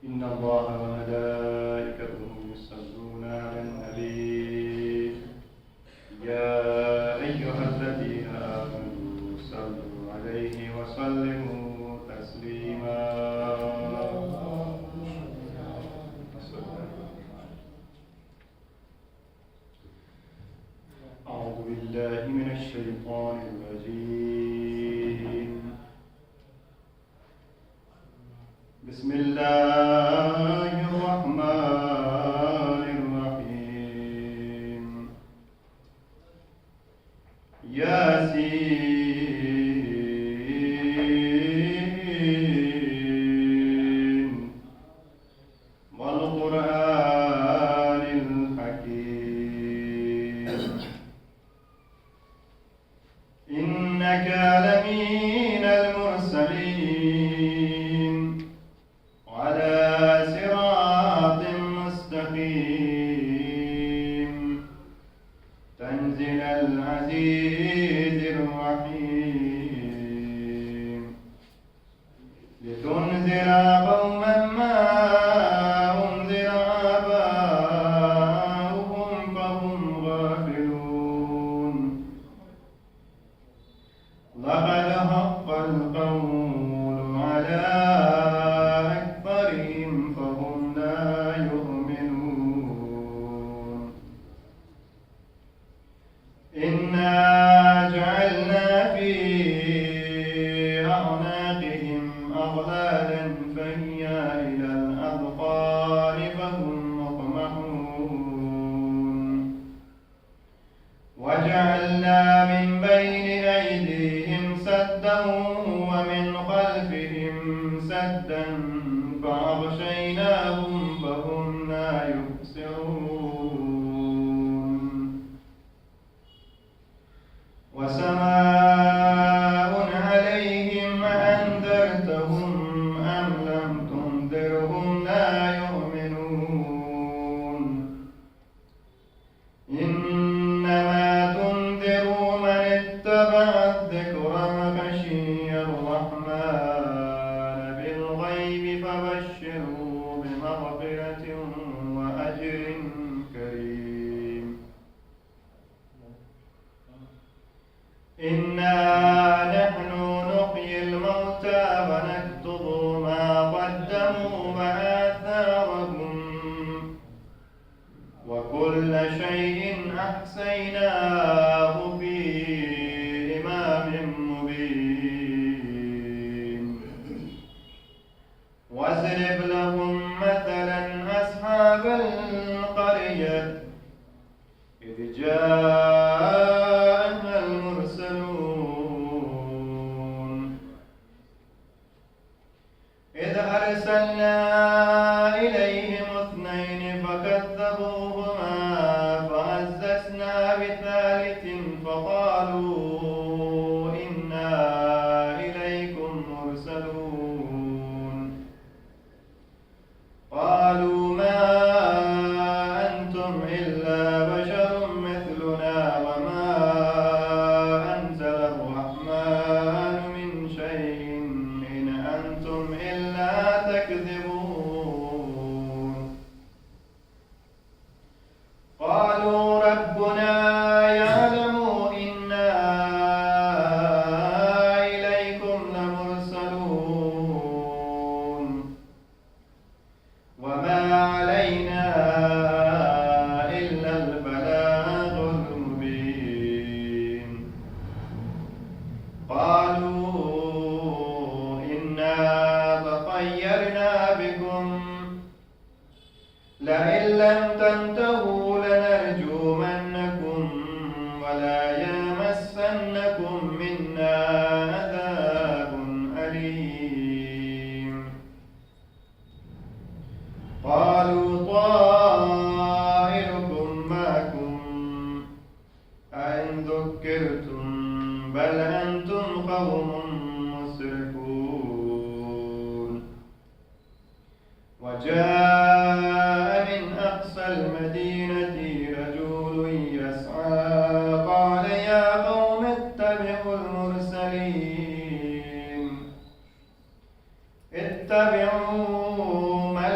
إن الله وملائكته يصلون على النبي يا أيها الذين آمنوا صلوا عليه وسلموا تسليما. أعوذ بالله من الشيطان الرجيم. بسم الله الرحمن الرحيم. ياسين والقرآن الحكيم إنك لمن المرسلين على صراط مستقيم تنزيل العزيز الرحيم لتنذر قوما ما أنذر آباؤهم فهم غافلون لقد حق القول على أكثرهم فهم لا يؤمنون إنا جعلنا في أعناقهم أغلالا فهي إلى الأذقان فهم مقمحون وجعلنا من بين أيديهم سدا ومن خلفهم سدا فأغشيناهم فهم لا يبصرون وسواء عليهم أأنذرتهم أم لم تنذرهم لا يؤمنون إنما تنذر من اتبع الذكر وخشي الرحمن بالغيب فبشره بمغفرة وأجر كريم. إنا نحن نحيي الموتى ونكتب ما قدموا وآثارهم وكل شيء أحصيناه في إمام مبين. واضرب لهم مثلا أصحاب القرية إذ جاءها المرسلون إذ أرسلنا إليهم اثنين فكذبوهما فعززنا بثالث فقالوا إنا إليكم مرسلون قالوا ما أنتم إلا بشر مثلنا وما أنزل الرحمن من شيء إن أنتم إلا تكذبون قالوا ربنا يعلم إنا إليكم لمرسلون وما علينا إلا البلاغ المبين قالوا إنا تطيرنا بكم لئن لم تنتهوا لنرجمنكم ولا يمسنكم منا عذاب أليم قالوا طائركم معكم أئن ذكرتم بل أنتم قوم مسرفون وجاء من أقصى المدينة رجل يسعى قال يا قوم اتبعوا المرسلين اتبعوا من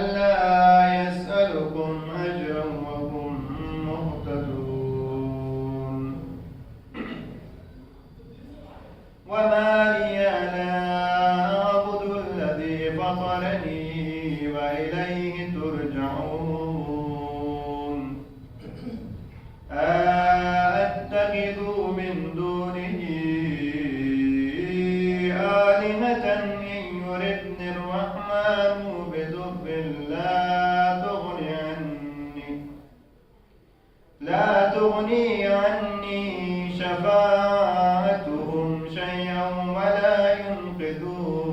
فسيحشرني وإليه ترجعون أأتخذ من دونه آلهة إن يردني الرحمن بضر لا تغني عني شفاعتهم شيئا ولا ينقذون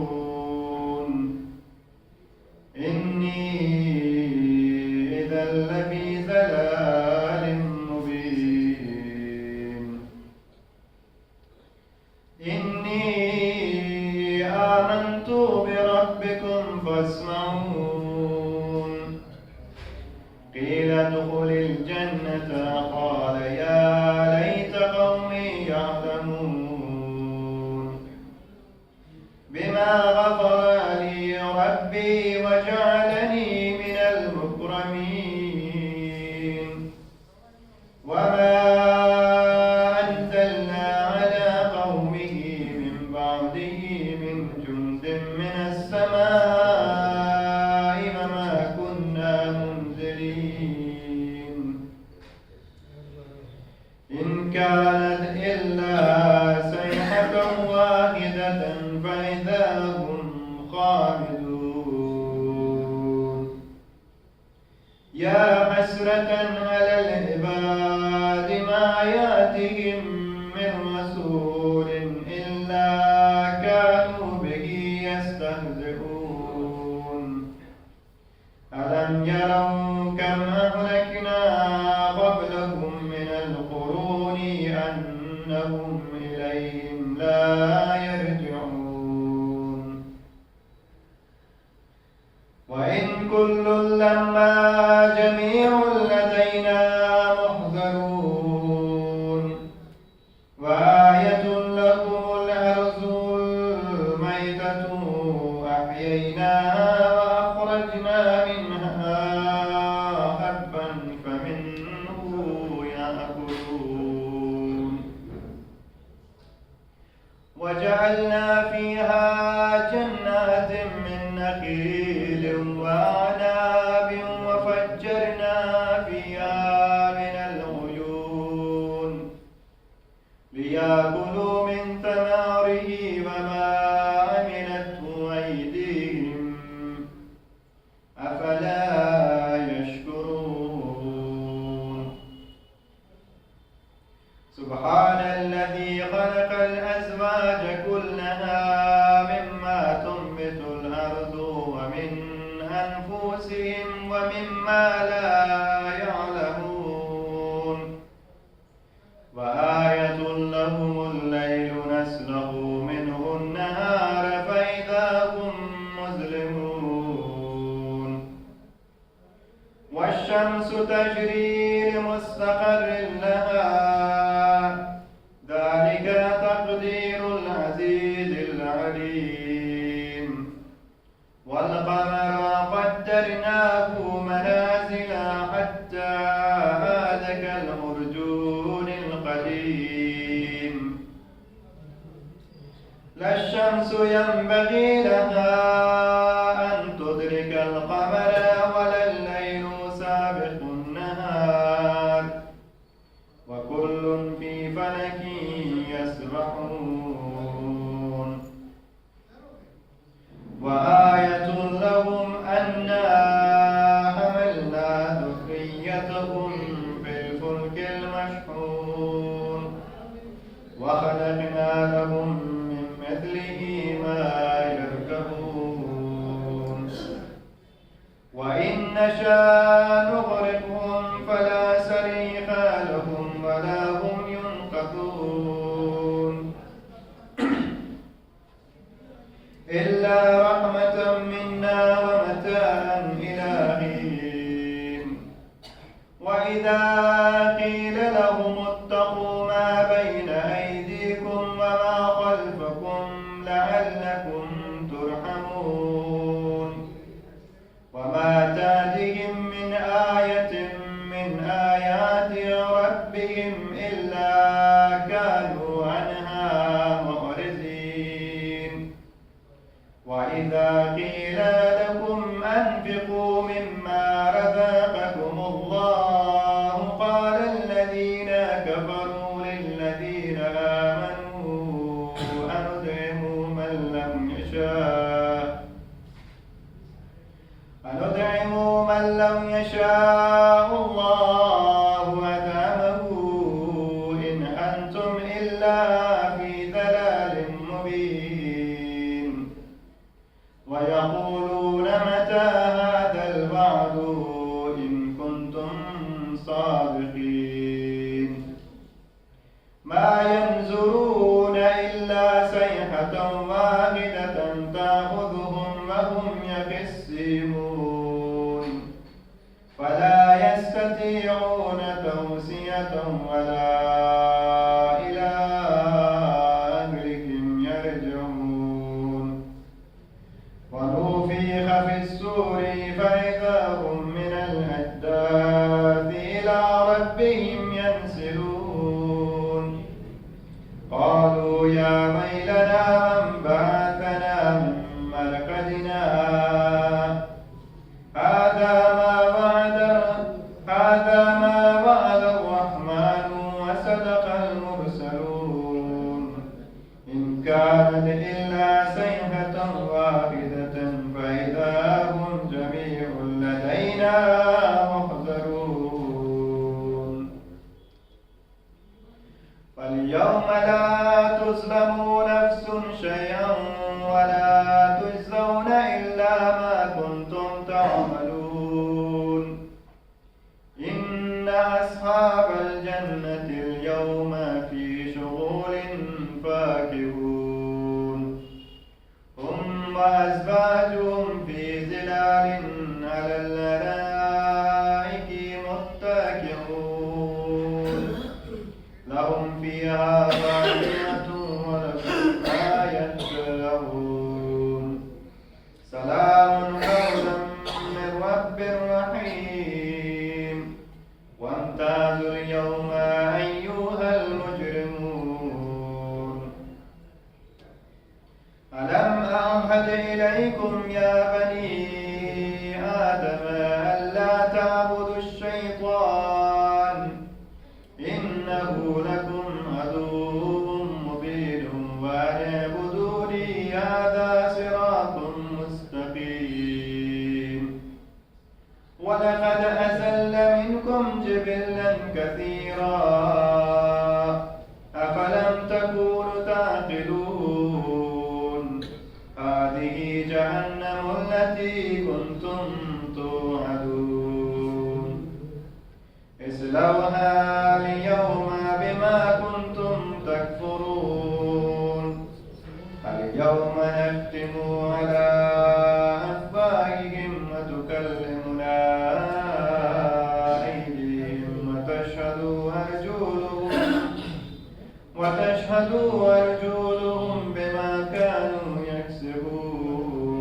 إني إذا لفي ضلال مبين إني آمنت بربكم فاسمعون قيل ادخل الجنة قال يا ليت قومي يعلمون بما غفر لي ربي وجعلني من المكرمين وما أنزلنا على قومه من بعده من جند من السماء وما كنا منزلين إن كانت إلا صيحة واحدة فإذا هم خامدون يا حسرة على العباد ما يأتهم من رسول إلا كانوا به يستهزئون ألم يروا كم أهلكنا قبلهم من القرون أنهم إليهم لا يرجعون وإن كل لما جميع لدينا محضرون وآية لهم الأرض الميتة أحييناها وأخرجنا منها حبا فمنه يأكلون وجعلنا فيها جنات من نخيل وأعناب وفجرنا فيها من العيون ليأكلوا من ثماره وما عملته أيديهم أفلا يشكرون سبحان الذي خلق الأزواج كلها مما تنبت الأرض ومن أنفسهم ومما لا يعلمون وآية لهم الليل نسلخ منه النهار فإذا هم مظلمون والشمس تجري لمستقر لها ذلك تقدير العزيز العليم والقمر قدرناه منازل حتى عاد كالعرجون القديم لا الشمس ينبغي لها أن تدرك القمر ولا الليل سابق النهار وكل في فلك يسبحون وآية لهم أنا حملنا ذريتهم في الفلك المشحون وخلقنا لهم من مثله ما يركبون وإن نشاء نغرقهم فلا صريخ لهم ولا هم ينقذون إلا رحمة منا ومتاعا إلى حين وإذا قيل لهم اتقوا ما بين أيديكم وما خلفكم لعلكم ترحمون وما تأتيهم من وإذا قيل لكم أنفقوا مما رزقكم الله قال الذين كفروا للذين آمنوا أندعم من لم يشاء الله أطعمه إن أنتم إلا في ضلال مبين ويقولون متى هذا الوعد إن كنتم صادقين ما ينظرون إلا صيحة واحدة تأخذهم وهم يخصمون فلا يستطيعون توصية ولا إلى أهلهم يرجعون ونفخ في الصور فإذا هم من الأجداث إلى ربهم ينسلون قالوا يا ويلنا من بعثنا من مرقدنا هذا ما وعد الرحمن وصدق المرسلون إن كانت إلا صيحة واحدة فإذا هم جميع لدينا محضرون فاليوم لا تظلم نفس شيئا ولا تجزون إلا ما كنتم تعملون إن أصحاب الجنة اليوم في شغل فاكهون هم وأزواجهم في ظلال على الأرائك متكئون لهم فيها فاكهة ولهم ما يشتهون سلام قولا من رب رحيم وامتازوا اليوم أيها المجرمون ألم أعهد إليكم يا بني آدم ألا تعبدوا الشيطان إنه لكم عدو مبين وأن اعبدوني هذا صراط مستقيم ولقد أزل منكم جبلا كثيرا أفلم تكونوا تعقلون هذه جهنم التي كنتم توعدون اصلوها اليوم بما كنتم تكفرون اليوم نختم على أفواههم وتكلمنا أيديهم وتشهد أرجلهم بما كانوا يكسبون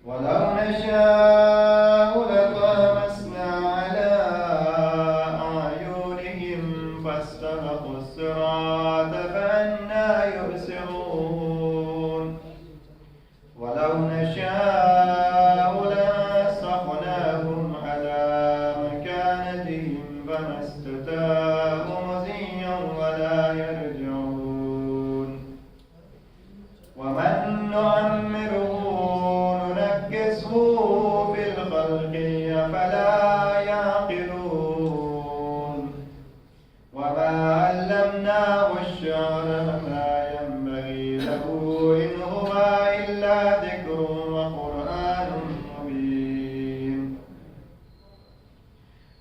ولو نشاء لطمسنا على أعينهم فاستبقوا الصراط فأنى يبصرون ولو نشاء لمسخناهم على مكانتهم فما استطاعوا مضيا ولا يرجعون ومن نعمره ننكسه في الخلق أفلا يعقلون وما علمناه الشعر وما ينبغي له إن هو إلا ذكر وقرآن مبين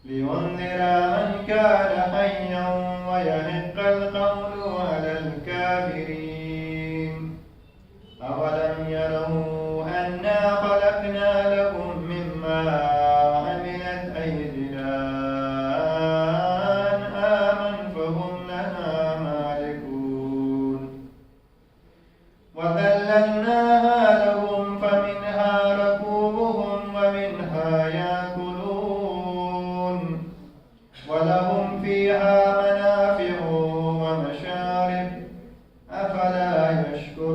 لينذر من كان حيا ويحق القول على الكافرين أولم يروا أنا خلقنا لهم مما عملت أيدينا أنعاما فهم لها مالكون وذللناها لهم فمنها ركوبهم ومنها يأكلون ولهم فيها منافع ومشارب أفلا يشكرون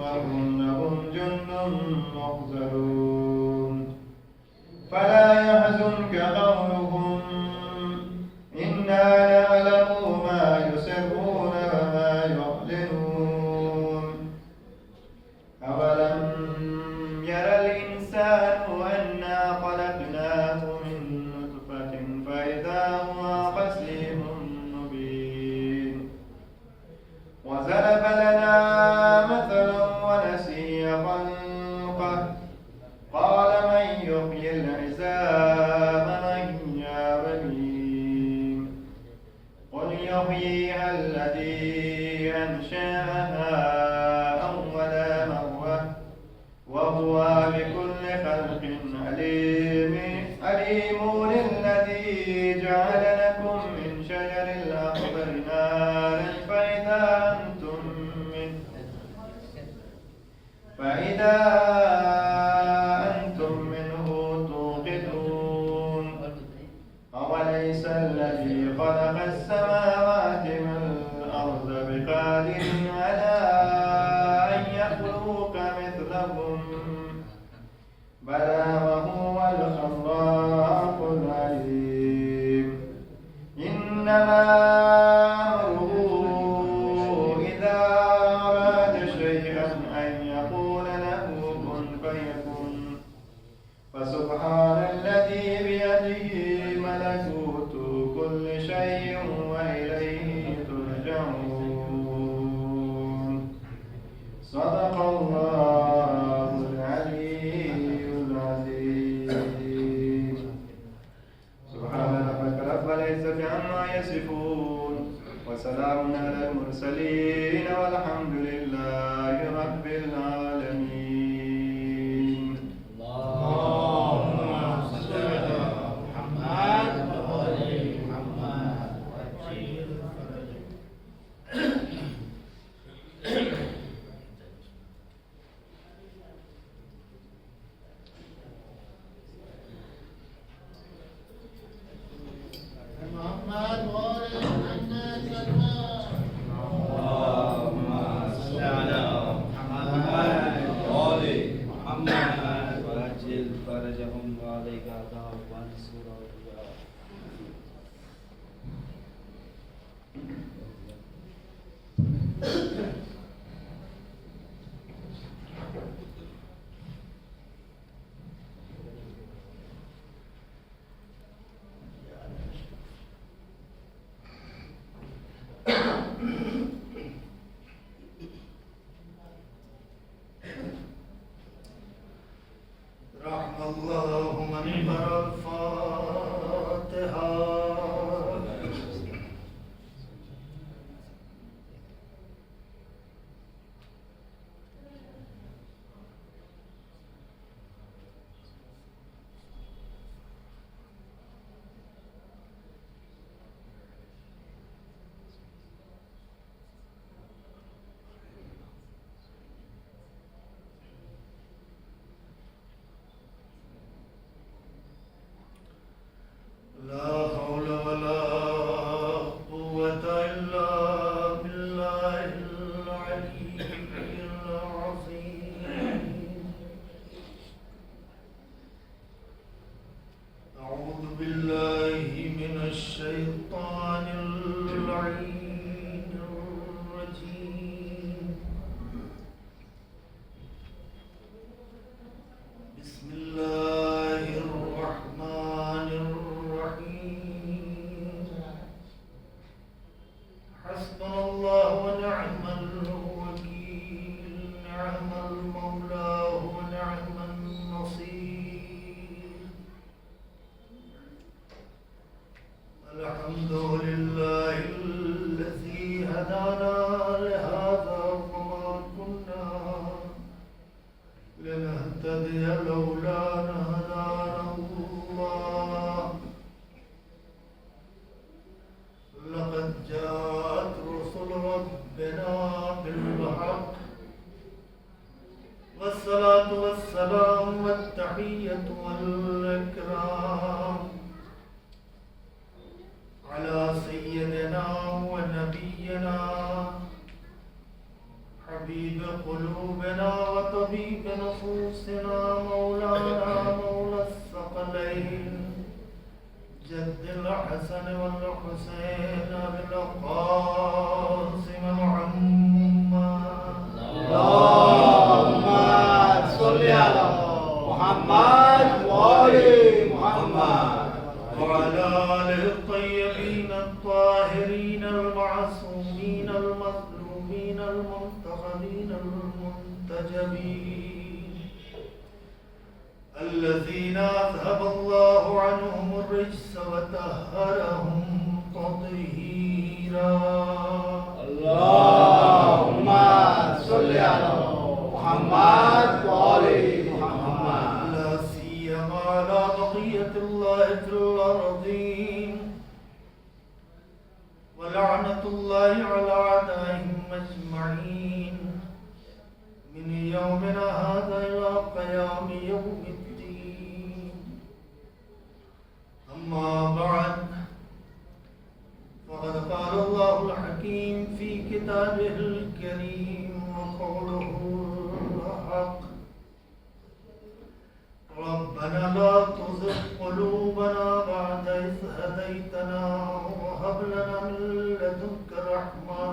فهم لهم جند محضرون فلا يحزنك قولهم إنا نعلم ما يسرون وما يعلنون أولم ير الإنسان أنا خلقناه من نطفة فإذا هو خصيم مبين وضرب لنا مثلا ونسي خلقه قال من يحيي العظام وهي رميم قل يحييها الذي أنشأها أول مرة وهو بكل خلق عليم الذي جعل لكم من شجر الأخضر نارا فإذا أنتم منه توقدون أوليس الذي خلق السماوات والأرض بقادر على أن يخلق مثلهم بلى وهو الخلاق العليم إنما أمره إذا أراد شيئا أن يقول له كن فيكون فسبحان الذي بيده ملكوت كل شيء وإليه ترجعون صدق الله العلي العظيم سبحان ربك رب العزة عما يصفون وسلام على المرسلين والحمد لله رب العالمين اللهم صل على محمد وآل محمد وعجل محمد وآل محمد اللهم صل على محمد وآل محمد وعجل فرجهم وعليك عذاب وانصر أولياء رحم الله من قرأ الفاتحة لا حول ولا قوة إلا بالله العلي العظيم أعوذ بالله من الشيطان اللعين الرجيم بسم الله الرحمن الرحيم حسبنا الله ونعم الوكيل نعم المولى ونعم النصير الحمد لله الذي هدانا لهذا وما كنا لنهتدي لولا أن هدانا الله لقد جاءت رسل ربنا بالحق والصلاة والسلام والتحية والإكرام على سيدنا ونبينا حبيب قلوبنا وطبيب نفوسنا مولانا مولى الثقلين جد الحسن والحسين بالقاسم محمد اللهم صل على محمد وآل محمد وعلى آله الطيبين الطاهرين المعصومين المظلومين المنتخبين المنتجبين الذين أذهب الله عنهم الرجس وطهرهم تطهيرا اللهم صل على محمد وآل محمد لا سيما على بقية الله في الأرضين ولعنة الله على أعدائهم أجمعين من يومنا هذا إلى قيام يوم الدين أما بعد فقد قال الله الحكيم في كتابه الكريم وقوله الحق ربنا لا تزغ قلوبنا بعد إذ هديتنا وهب لنا من لدنك رحمة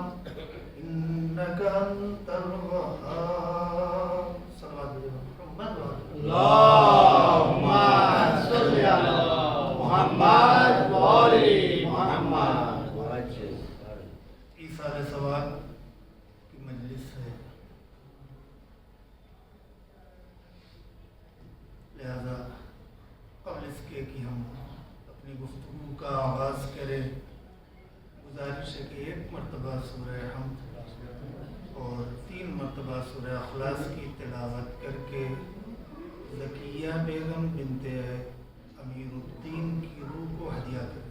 إنك أنت الوهاب صلوات محمد اللهم صل على محمد وآل محمد ایثار ثواب کی مجلس ہے، لہذا قبل اس کے کہ ہم اپنی گفتگو کا آغاز کریں گزارش ہے کہ ایک مرتبہ سورہ حمد اور 3 مرتبہ سورہ اخلاص کی تلاوت کر کے ذکیہ بیگم بنت امیر الدین کی روح کو ہدیہ کریں۔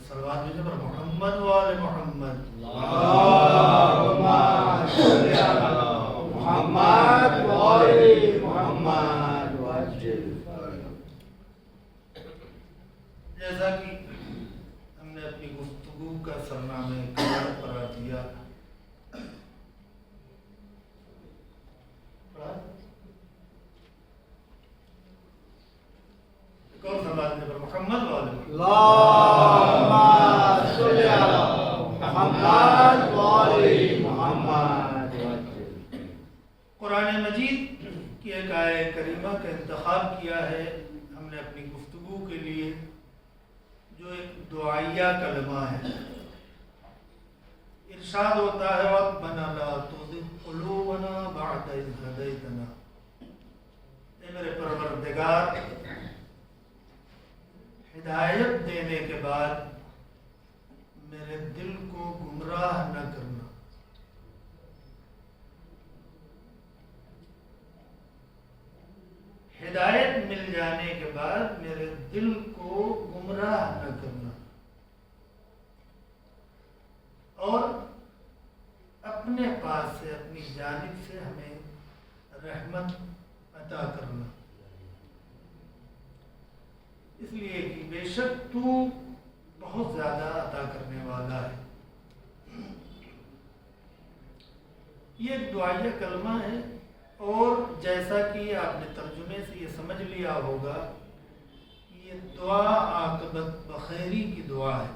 صلوات بھیجے پر محمد وآل محمد اللهم صل على محمد وآل محمد وعجل جیسا کہ ہم نے اپنی گفتگو کا سرنامہ قرار دیا، کون صلوات بھیجے پر محمد وآل محمد اللهم صل على محمد وآل محمد وعجل قرآن مجید کی ایک آیہ کریمہ کا انتخاب کیا ہے ہم نے اپنی گفتگو کے لیے، جو ایک دعائیہ کلمہ ہے۔ ارشاد ہوتا ہے ربنا لا تزغ قلوبنا بعد إذ هديتنا، اے میرے پروردگار ہدایت دینے کے بعد میرے دل کو گمراہ نہ کرنا۔ ہدایت مل جانے کے بعد میرے دل کو گمراہ نہ کرنا، اور اپنے پاس سے اپنی جانب سے ہمیں رحمت عطا کرنا، اس لیے کہ بے شک تو بہت زیادہ عطا کرنے والا ہے۔ یہ ایک دعائیہ کلمہ ہے، اور جیسا کہ آپ نے ترجمے سے یہ سمجھ لیا ہوگا کہ یہ دعا عاقبت بخیری کی دعا ہے۔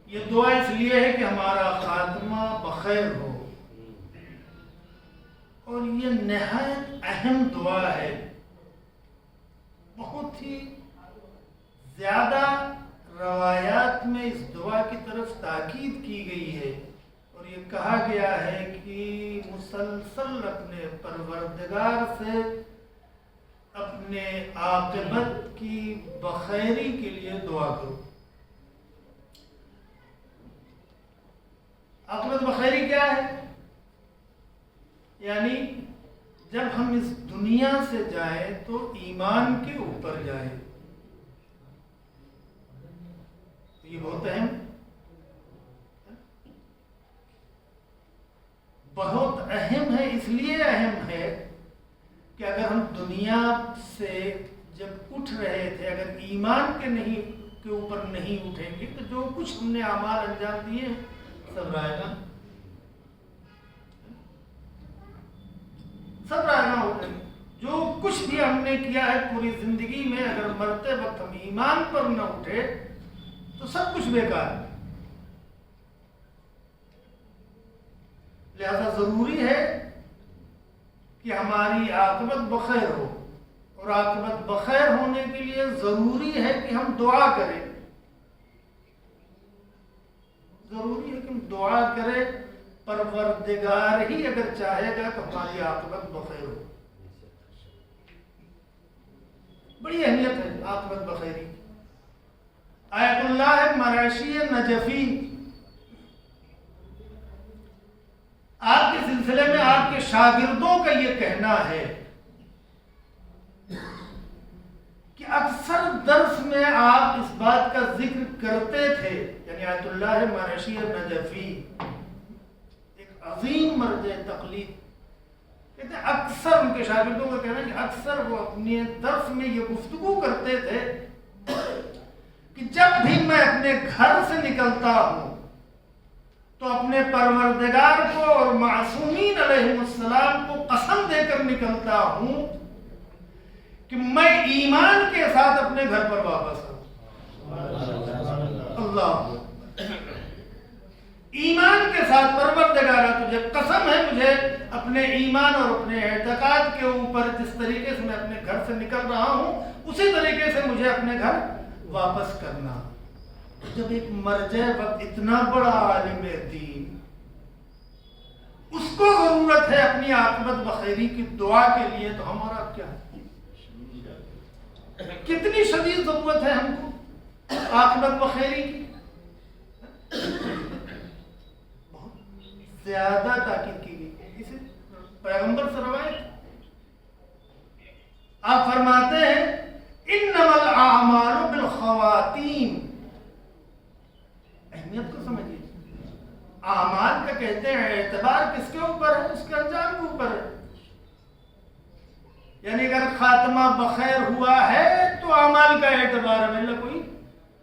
یہ دعا اس لیے ہے کہ ہمارا خاتمہ بخیر ہو، اور یہ نہایت اہم دعا ہے۔ بہت ہی زیادہ روایات میں اس دعا کی طرف تاکید کی گئی ہے، اور یہ کہا گیا ہے کہ مسلسل اپنے پروردگار سے اپنے عاقبت کی بخیری کے لیے دعا کرو۔ ہے؟ یعنی جب ہم اس دنیا سے جائیں تو ایمان کے اوپر جائیں. یہ بہت اہم ہے. اس لیے اہم ہے کہ اگر ہم دنیا سے جب اٹھ رہے تھے اگر ایمان کے اوپر نہیں اٹھیں گے تو جو کچھ ہم نے اعمال انجام دیے سب رائے گا ہو جائیں گے. جو کچھ بھی ہم نے کیا ہے پوری زندگی میں اگر مرتے وقت ہم ایمان پر نہ اٹھے تو سب کچھ بیکار ہے. لہذا ضروری ہے کہ ہماری عاقبت بخیر ہو اور عاقبت بخیر ہونے کے لیے ضروری ہے کہ ہم دعا کریں. پروردگار ہی اگر چاہے گا تو ہماری عاقبت بخیر ہو. بڑی اہمیت ہے عاقبت بخیری. آیت اللہ مراشی نجفی آپ کے سلسلے میں آپ کے شاگردوں کا یہ کہنا ہے کہ اکثر درس میں آپ اس بات کا ذکر کرتے تھے. یعنی آیت اللہ مراشی نجفی ایک عظیم مرجع تقلید کہتے ہیں اکثر ان کے شاگردوں کا کہنا ہے کہ اکثر وہ اپنے درس میں یہ گفتگو کرتے تھے کہ جب بھی میں اپنے گھر سے نکلتا ہوں تو اپنے پروردگار کو اور معصومین علیہ السلام کو قسم دے کر نکلتا ہوں کہ میں ایمان کے ساتھ اپنے گھر پر واپس آؤں. اللہ ایمان کے ساتھ پروردگارا تجھے قسم ہے مجھے اپنے ایمان اور اپنے اعتقاد کے اوپر جس طریقے سے میں اپنے گھر سے نکل رہا ہوں اسی طریقے سے مجھے اپنے گھر واپس کرنا. جب ایک مرجع وقت اتنا بڑا عالم دین اس کو ضرورت ہے اپنی عاقبت بخیری کی دعا کے لیے تو ہمارا کیا کتنی شدید ضرورت ہے ہم کو عاقبت بخیری کی. بہت زیادہ تاکید کی گئی اسے پیغمبر سے روایت آپ فرماتے ہیں انما الاعمال بالخواتیم. اہمیت کو سمجھیے. اعمال کا کہتے ہیں اعتبار کس کے اوپر ہے؟ اس کے انجام کے اوپر ہے. یعنی اگر خاتمہ بخیر ہوا ہے تو اعمال کا اعتبار ہے ورنہ کوئی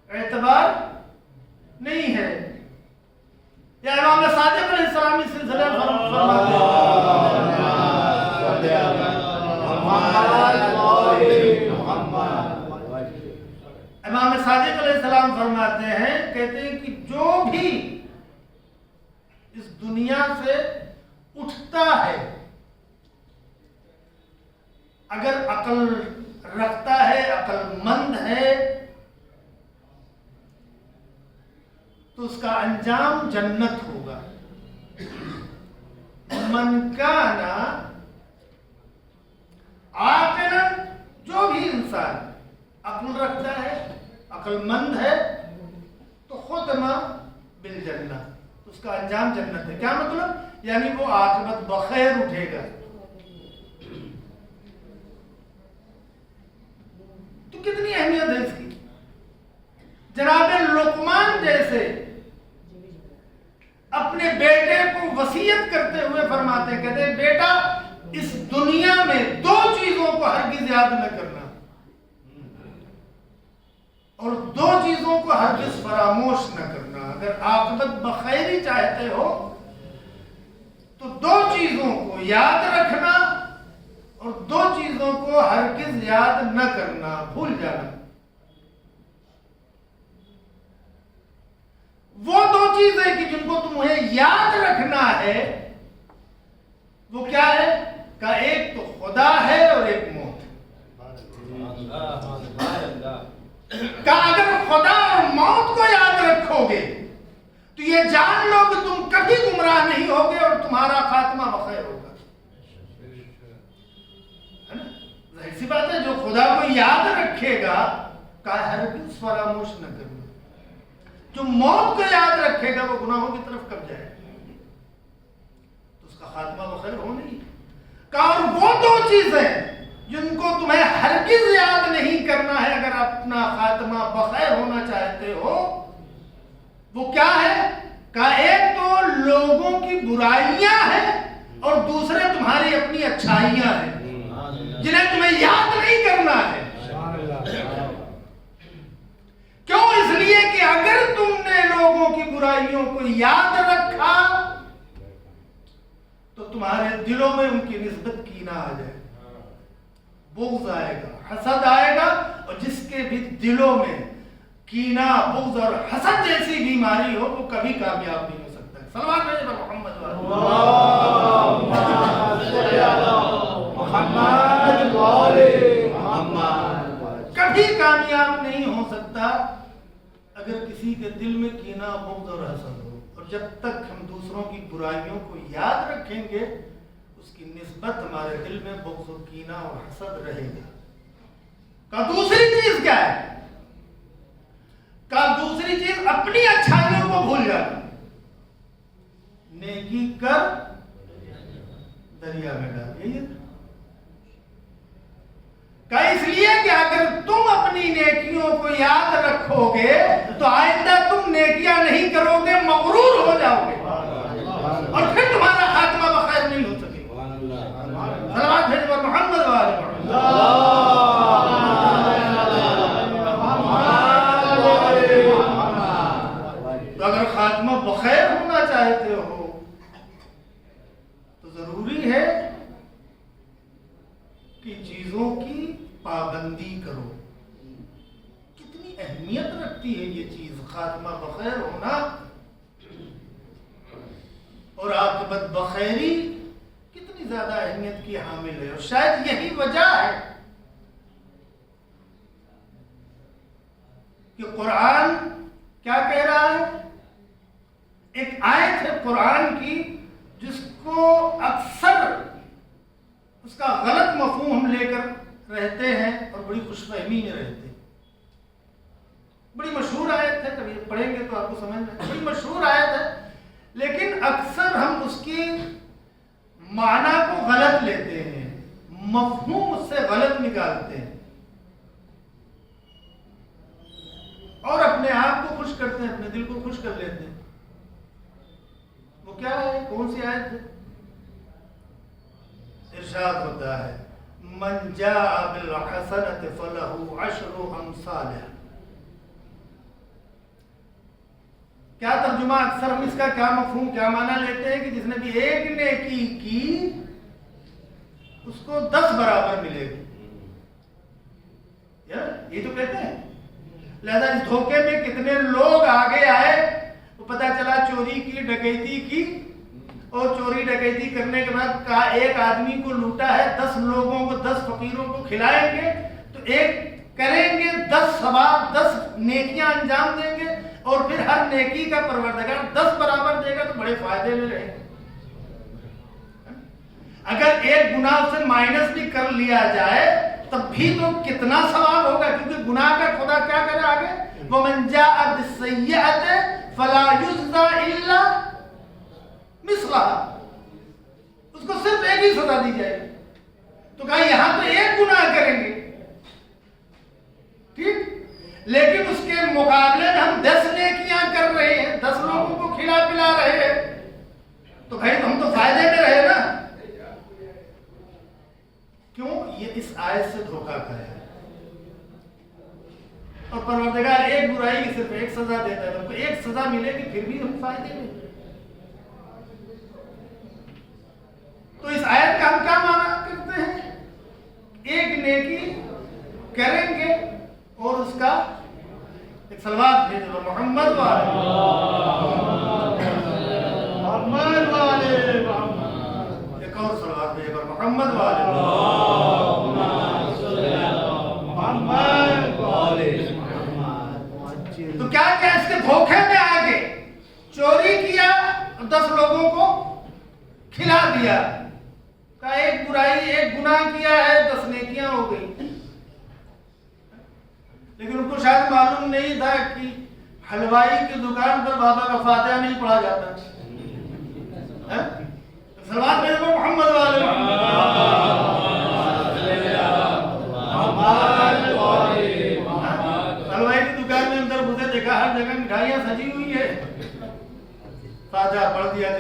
اعتبار نہیں ہے. یا امام صادق علیہ السلام اس سلسلے امام صادق علیہ السلام فرماتے ہیں کہتے ہیں کہ جو بھی اس دنیا سے اٹھتا ہے اگر عقل رکھتا ہے عقل مند ہے تو اس کا انجام جنت ہوگا. من کانا عاقلا جو بھی انسان عقل رکھتا ہے عقل مند ہے تو ختمہ بالجنہ اس کا انجام جنت ہے. کیا مطلب؟ یعنی وہ عاقبت بخیر اٹھے گا. تو کتنی اہمیت ہے اس کی. جناب لقمان جیسے اپنے بیٹے کو وصیت کرتے ہوئے فرماتے کہتے بیٹا اس دنیا میں دو چیزوں کو ہرگز یاد نہ کرنا اور دو چیزوں کو ہرگز فراموش نہ کرنا. اگر عاقبت بخیری چاہتے ہو تو دو چیزوں کو یاد رکھنا اور دو چیزوں کو ہرگز یاد نہ کرنا بھول جانا. وہ دو چیزیں کہ جن کو تمہیں یاد رکھنا ہے وہ کیا ہے؟ کہ ایک تو خدا ہے اور ایک موت. کہ اگر خدا اور موت کو یاد رکھو گے تو یہ جان لو کہ تم کبھی گمراہ نہیں ہوگے اور تمہارا خاتمہ بخیر ہوگا. ظاہر سی بات ہے جو خدا کو یاد رکھے گا کہ ہرگز فراموش نہ کرنا. جو موت کو یاد رکھے گا وہ گناہوں کی طرف کب جائے گا. اور وہ دو چیزیں جن کو تمہیں ہرگز یاد نہیں کرنا ہے اگر اپنا خاتمہ بخیر ہونا چاہتے ہو، وہ کیا ہے؟ کہ ایک تو لوگوں کی برائیاں ہیں اور دوسرے تمہاری اپنی اچھائیاں ہیں جنہیں تمہیں یاد نہیں کرنا ہے۔ کیوں؟ اس لیے کہ اگر تم نے لوگوں کی برائیوں کو یاد رکھا تو تمہارے دلوں میں ان کی نسبت کینہ آ جائے، بغض آئے گا، حسد آئے گا، اور جس کے بھی دلوں میں کینہ، بغض اور حسد جیسی بیماری ہو وہ کبھی کامیاب نہیں ہو سکتا ہے۔ صلوات بھیجیں محمد کبھی کامیاب نہیں ہو سکتا اگر کسی کے دل میں کینہ، بغض اور حسد ہو۔ اور جب تک ہم دوسروں کی برائیوں کو یاد رکھیں گے اس کی نسبت ہمارے دل میں بغض و کینہ اور حسد رہے گا۔ کا دوسری چیز کیا ہے؟ کا دوسری چیز اپنی اچھائیوں کو بھول جانا۔ نیکی کر دریا میں ڈال، یہی ہے کہ اس لیے کہ اگر تم اپنی نیکیوں کو یاد رکھو گے تو آئندہ تم نیکیاں نہیں کرو گے، مغرور ہو جاؤ گے اور پھر تمہارا خاتمہ بخیر نہیں ہو سکے گا۔ صلوات بھیجو پر محمد وآل محمد۔ تو اگر خاتمہ بخیر ہونا چاہتے ہو تو ضروری ہے کہ چیزوں کی پابندی کرو۔ کتنی اہمیت رکھتی ہے یہ چیز، خاتمہ بخیر ہونا اور عاقبت بخیری کتنی زیادہ اہمیت کی حامل ہے۔ اور شاید یہی وجہ ہے کہ قرآن کیا کہہ رہا ہے؟ ایک آیت ہے قرآن کی جس کو اکثر اس کا غلط مفہوم ہم لے کر رہتے ہیں اور بڑی خوش فہمی میں رہتے ہیں۔ بڑی مشہور آیت ہے، کبھی پڑھیں گے تو آپ کو سمجھ میں، بڑی مشہور آیت ہے، لیکن اکثر ہم اس کی معنی کو غلط لیتے ہیں، مفہوم اس سے غلط نکالتے ہیں اور اپنے آپ کو خوش کرتے ہیں، اپنے دل کو خوش کر لیتے ہیں۔ وہ کیا ہے؟ کون سی آیت ہے؟ ارشاد ہوتا ہے من جاء بالحسنۃ فلہ عشر امثالها۔ کیا ترجمہ؟ اکثر ہم اس کا کیا مفہوم، کیا معنی لیتے ہیں کہ جس نے بھی ایک نیکی کی اس کو 10 برابر ملے گی، یہ تو کہتے ہیں۔ لہذا اس دھوکے میں کتنے لوگ آگے آئے، وہ پتہ چلا چوری کی، ڈکیتی کی، اور چوری ڈکیتی کرنے کے بعد ایک آدمی کو لوٹا ہے، 10 لوگوں کو، 10 فقیروں کو کھلائیں گے تو ایک کریں گے 10 ثواب، 10 نیکیاں انجام دیں گے اور پھر ہر نیکی کا پروردگار 10 برابر دے گا تو بڑے فائدے میں رہیں گے۔ اگر ایک گناہ سے مائنس بھی کر لیا جائے تب بھی تو کتنا ثواب ہوگا، کیونکہ گناہ کا خدا کیا کرے آگے؟ وَمَنْ جَاءَ بِالسَّيِّئَةِ فَلَا يُجْزَى إِلَّا مِثْلَهَا، اس کو صرف ایک ہی سزا دی جائے گی۔ تو کہا یہاں تو ایک گناہ کریں گے، ٹھیک، لیکن اس کے مقابلے میں ہم 10 نیکیاں کر رہے ہیں، 10 لوگوں کو کھلا پلا رہے ہیں، تو بھائی ہم تو فائدے میں رہے نا۔ کیوں؟ یہ اس آیت سے دھوکہ کھایا ہے، اور پروردگار ایک برائی کی صرف ایک سزا دیتا ہے، تو ایک سزا ملے گی پھر بھی ہم فائدے میں۔ تو اس آیت کا ہم کیا معنی کرتے ہیں؟ ایک نیکی کریں گے اور اس کا ایک صلوات بھیجو محمد والے ایک اور صلوات بھیجو محمد والے۔ تو کیا کیا اس کے دھوکے میں آگے چوری کیا، 10 لوگوں کو کھلا دیا، کا ایک برائی، ایک گناہ کیا ہے، 10 نیکیاں ہو گئی۔ لیکن ان کو شاید معلوم نہیں تھا کہ حلوائی کی دکان پر بابا کا فاتحہ نہیں پڑھا جاتا۔ صلوات بھیجو محمد والے۔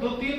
2-3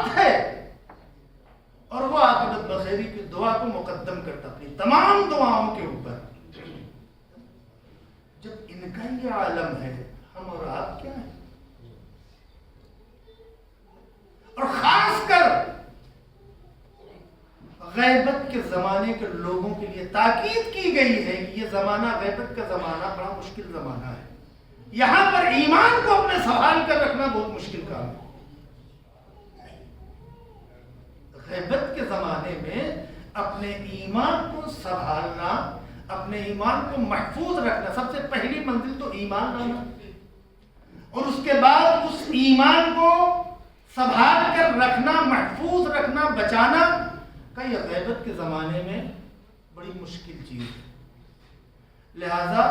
وقت ہے اور وہ عاقبت بخیری کی دعا کو مقدم کرتا اپنی تمام دعاؤں کے اوپر. جب ان کا یہ عالم ہے، ہم اور آپ کیا ہیں؟ اور خاص کر غیبت کے زمانے کے لوگوں کے لیے تاکید کی گئی ہے کہ یہ زمانہ غیبت کا زمانہ بڑا مشکل زمانہ ہے. یہاں پر ایمان کو اپنے سنبھال کر رکھنا بہت مشکل کام ہے. غیبت کے زمانے میں اپنے ایمان کو سنبھالنا، اپنے ایمان کو محفوظ رکھنا، سب سے پہلی منزل تو ایمان لانا، اور اس کے بعد اس ایمان کو سنبھال کر رکھنا، محفوظ رکھنا، بچانا کا یہ غیبت کے زمانے میں بڑی مشکل چیز ہے. لہذا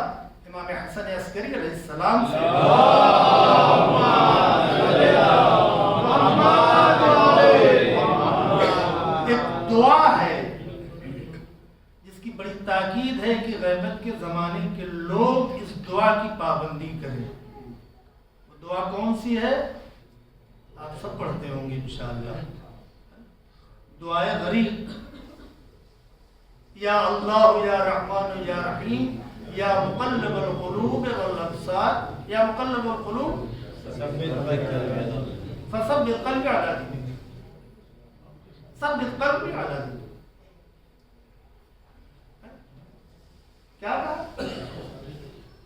امام حسن عسکری علیہ السلام سے ایک دعا ہے جس کی بڑی تاکید ہے کہ غیبت کے زمانے کے لوگ اس دعا کی پابندی کریں. وہ دعا کون سی ہے؟ آپ سب پڑھتے ہوں گے انشاءاللہ. دعائے غریب. یا اللہ یا رحمان یا رحیم یا مقلب القلوب والابصار یا مقلب القلوب فثبت قلبی علی دینک. ثبت قلبی علی دینک. کیا کہا؟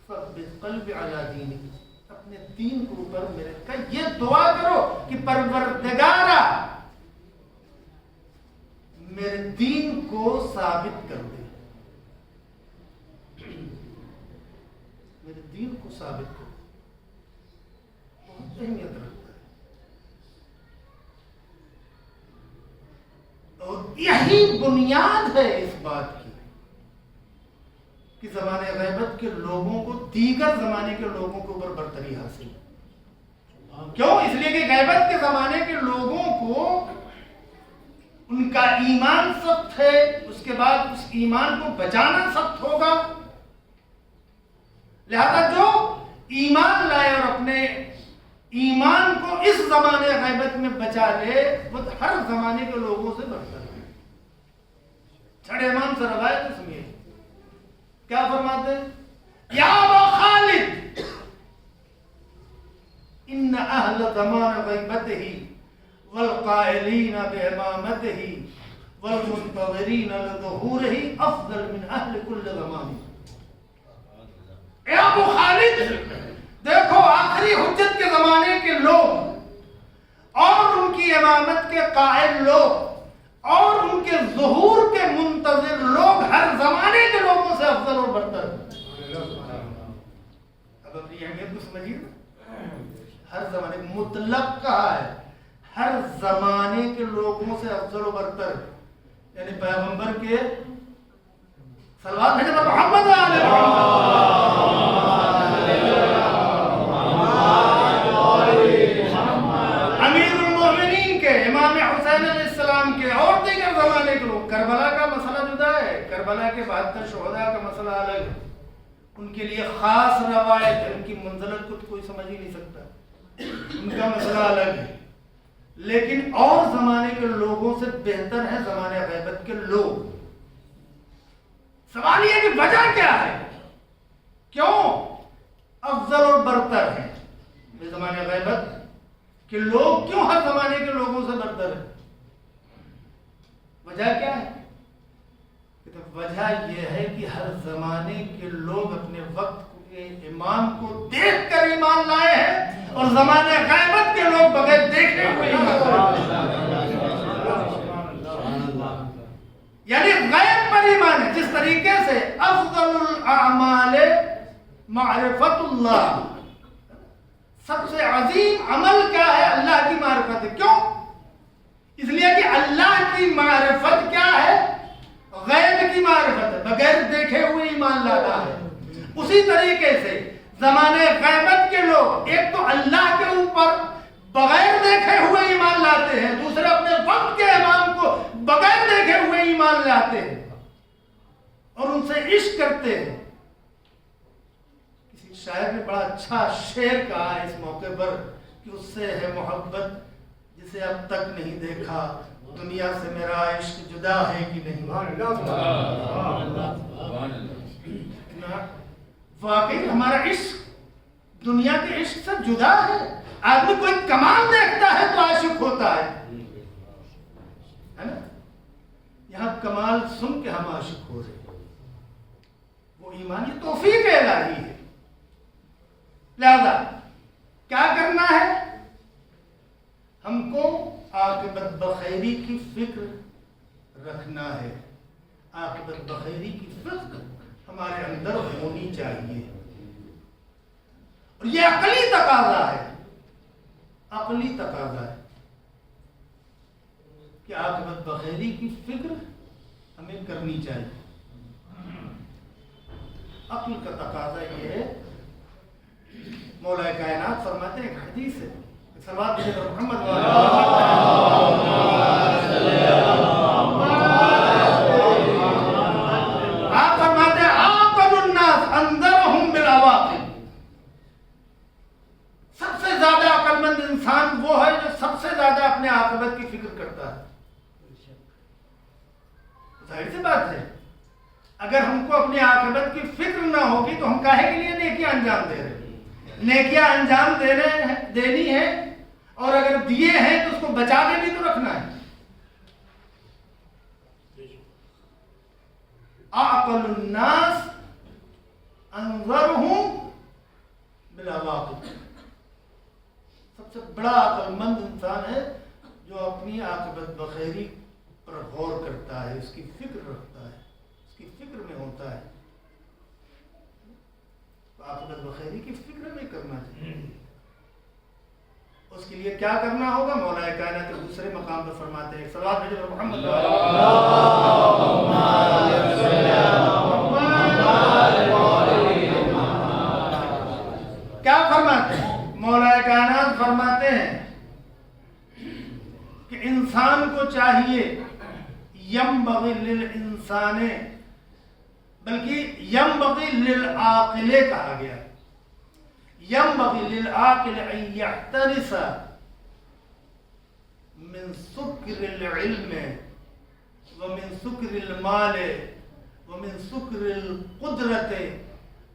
ثبت قلبی علی دینک. اپنے دین کے اوپر میرے کا یہ دعا کرو کہ پروردگارا میرے دین کو ثابت کر دے، میرے دین کو ثابت کر دے. بہت اہمیت رکھتا ہے. اور یہی بنیاد ہے اس بات کی کہ زمانے غیبت کے لوگوں کو دیگر زمانے کے لوگوں کے اوپر برتری حاصل. کیوں؟ اس لیے کہ غیبت کے زمانے کے لوگوں کو ان کا ایمان سخت ہے، اس کے بعد اس ایمان کو بچانا سخت ہوگا. لہذا جو ایمان لائے اور اپنے ایمان کو اس زمانے غیبت میں بچا لے وہ ہر زمانے کے لوگوں سے برتر ہے. چھڑے امام سے روایت سنیے کیا فرماتے ہیں؟ یا ابا خالد ان اہل زمان غیبتہ والقائلین بامامتہ والمنتظرین لظہورہ افضل من اہل کل زمان. اے ابو خالد دیکھو، آخری حجت کے زمانے کے لوگ اور ان کی امامت کے قائل لوگ اور ان کے ظہور کے منتظر لوگ ہر زمانے کے لوگوں سے افضل اور برتر. اب اپنی اہمیت کو سمجھیے. ہر زمانے مطلق کہا ہے، ہر زمانے کے لوگوں سے افضل و برتر، یعنی پیغمبر کے صلوات بھیجنا محمد علیہ امیر المومنین کے امام حسین علیہ السلام کے اور دیگر زمانے کے لوگ. کربلا کا مسئلہ جدا ہے، کربلا کے 72 شہداء کا مسئلہ الگ ہے. ان کے لیے خاص روایت ہے، ان کی منزلت کو کوئی سمجھ ہی نہیں سکتا، ان کا مسئلہ الگ ہے. لیکن اور زمانے کے لوگوں سے بہتر ہے زمانے غیبت کے لوگ. سوال یہ کہ وجہ کیا ہے؟ کیوں افضل اور برتر ہیں زمانے غیبت کہ لوگ؟ کیوں ہر زمانے کے لوگوں سے برتر ہیں؟ وجہ کیا ہے؟ وجہ یہ ہے کہ ہر زمانے کے لوگ اپنے وقت کے امام کو دیکھ کر ایمان لائے ہیں اور زمانے غیبت کے لوگ بغیر دیکھے ہوئے ایمان لائے. یعنی غیب پر ایمان ہے. جس طریقے سے افضل الاعمال معرفت اللہ، سب سے عظیم عمل کیا ہے؟ اللہ کی معرفت ہے. کیوں؟ اس لیے کہ اللہ کی معرفت کیا ہے؟ غیب کی معرفت ہے، بغیر دیکھے ہوئے ایمان لانا ہے. اسی طریقے سے زمانے غیبت کے لوگ ایک تو اللہ کے اوپر بغیر دیکھے ہوئے ایمان لاتے ہیں، دوسرے اپنے وقت کے امام کو بغیر دیکھے ہوئے ایمان لاتے ہیں اور ان سے عشق کرتے ہیں. کسی شاعر نے بڑا اچھا شعر کہا ہے اس موقع پر کہ اس سے ہے محبت جسے اب تک نہیں دیکھا، دنیا سے میرا عشق جدا ہے کہ نہیں؟ واقعی ہمارا عشق دنیا کے عشق سے جدا ہے۔ آدمی کوئی کمال دیکھتا ہے تو عاشق ہوتا ہے نا؟ یہاں کمال سن کے ہم عاشق ہو رہے ہیں، وہ ایمانی توفیق الہی ہے۔ لہذا کیا کرنا ہے؟ ہم کو عاقبت بخیری کی فکر رکھنا ہے۔ عاقبت بخیری کی فکر ہمارے اندر ہونی چاہیے، اور یہ عقلی تقاضا ہے، عقلی تقاضا ہے کہ عاقبت بخیری کی فکر ہمیں کرنی چاہیے۔ عقل کا تقاضا یہ ہے، مولا کائنات فرماتے ہیں، ایک حدیث ہے، صلوات محمد آپ فرماتے ہیں عاقل الناس انذرهم بالعواقب، سب سے زیادہ عقل مند انسان وہ ہے جو سب سے زیادہ اپنے عاقبت کی فکر کرتا ہے۔ ظاہر سی بات ہے، اگر ہم کو اپنی عاقبت کی فکر نہ ہوگی تو ہم کاہے کے لیے نیکیاں انجام دے رہے ہیں؟ نیکیاں انجام دینی ہے، اور اگر دیے ہیں تو اس کو بچا کے بھی تو رکھنا ہے۔ اعقل الناس انظرهم بالعواقب، سب سے بڑا عقل مند انسان ہے جو اپنی عاقبت بخیری پر غور کرتا ہے، اس کی فکر رکھتا ہے، اس کی فکر میں ہوتا ہے۔ عاقبت بخیری کی فکر میں کرنا چاہیے۔ اس کے لیے کیا کرنا ہوگا؟ مولا کائنات دوسرے مقام پر فرماتے ہیں، صلوات بھیجو محمد کیا فرماتے ہیں؟ مولا کائنات فرماتے ہیں کہ انسان کو چاہیے، ینبغی للانسان، بلکہ ینبغی للعاقل کہا گیا، ینبغی للعاقل ان یحترس من سکر العلم ومن سکر المال ومن سکر القدرت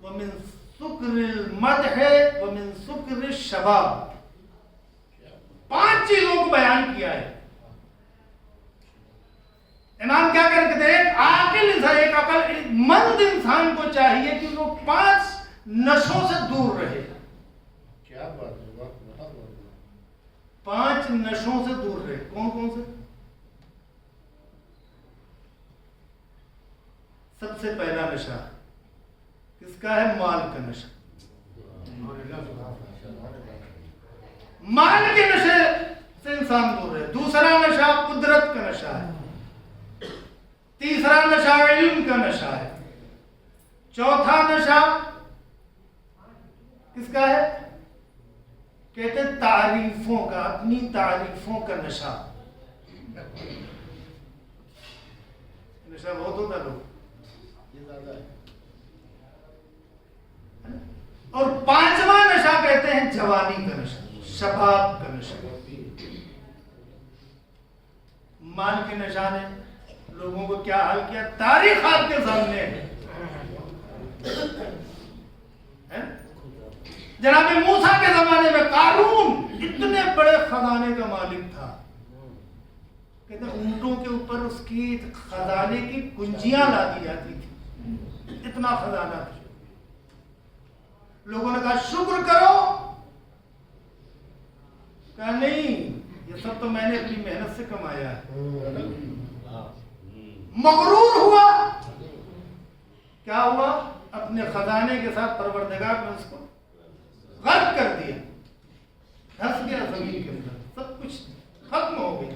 ومن سکر المدح ومن سکر الشباب۔ 5 چیزوں کو بیان کیا ہے۔ امام کیا کہتے ہیں؟ ایک عاقل انسان، ایک عقل مند انسان کو چاہیے کہ وہ 5 نشوں سے دور رہے۔ کیا بات ہے، 5 نشوں سے دور رہے۔ کون کون سے؟ سب سے پہلا نشہ کس کا ہے؟ مال کا نشہ۔ مال کے نشے سے انسان دور رہے۔ دوسرا نشہ قدرت کا نشہ ہے۔ تیسرا نشہ علم کا نشہ ہے۔ چوتھا نشہ کس کا ہے؟ کہتے ہیں تعریفوں کا، اپنی تعریفوں کا نشہ۔ نشہ بہت ہوتا لوگ، یہ زیادہ ہے۔ اور 5واں نشہ کہتے ہیں جوانی کا نشہ، شباب کا نشہ۔ مال کے نشہ نے لوگوں کو کیا حال کیا؟ تاریخ آپ کے سامنے ہے۔ جناب موسیٰ کے زمانے میں قارون اتنے بڑے خزانے کا مالک تھا، کہتے ہیں اونٹوں کے اوپر اس کی خزانے کی کنجیاں لا دی جاتی تھی، اتنا خزانہ تھا۔ لوگوں نے کہا شکر کرو، کہا نہیں، یہ سب تو میں نے اپنی محنت سے کمایا ہے۔ مغرور ہوا، کیا ہوا؟ اپنے خزانے کے ساتھ پروردگار نے اس کو غرق کر دیا، دھس گیا زمین کے اندر، سب کچھ ختم ہو گیا۔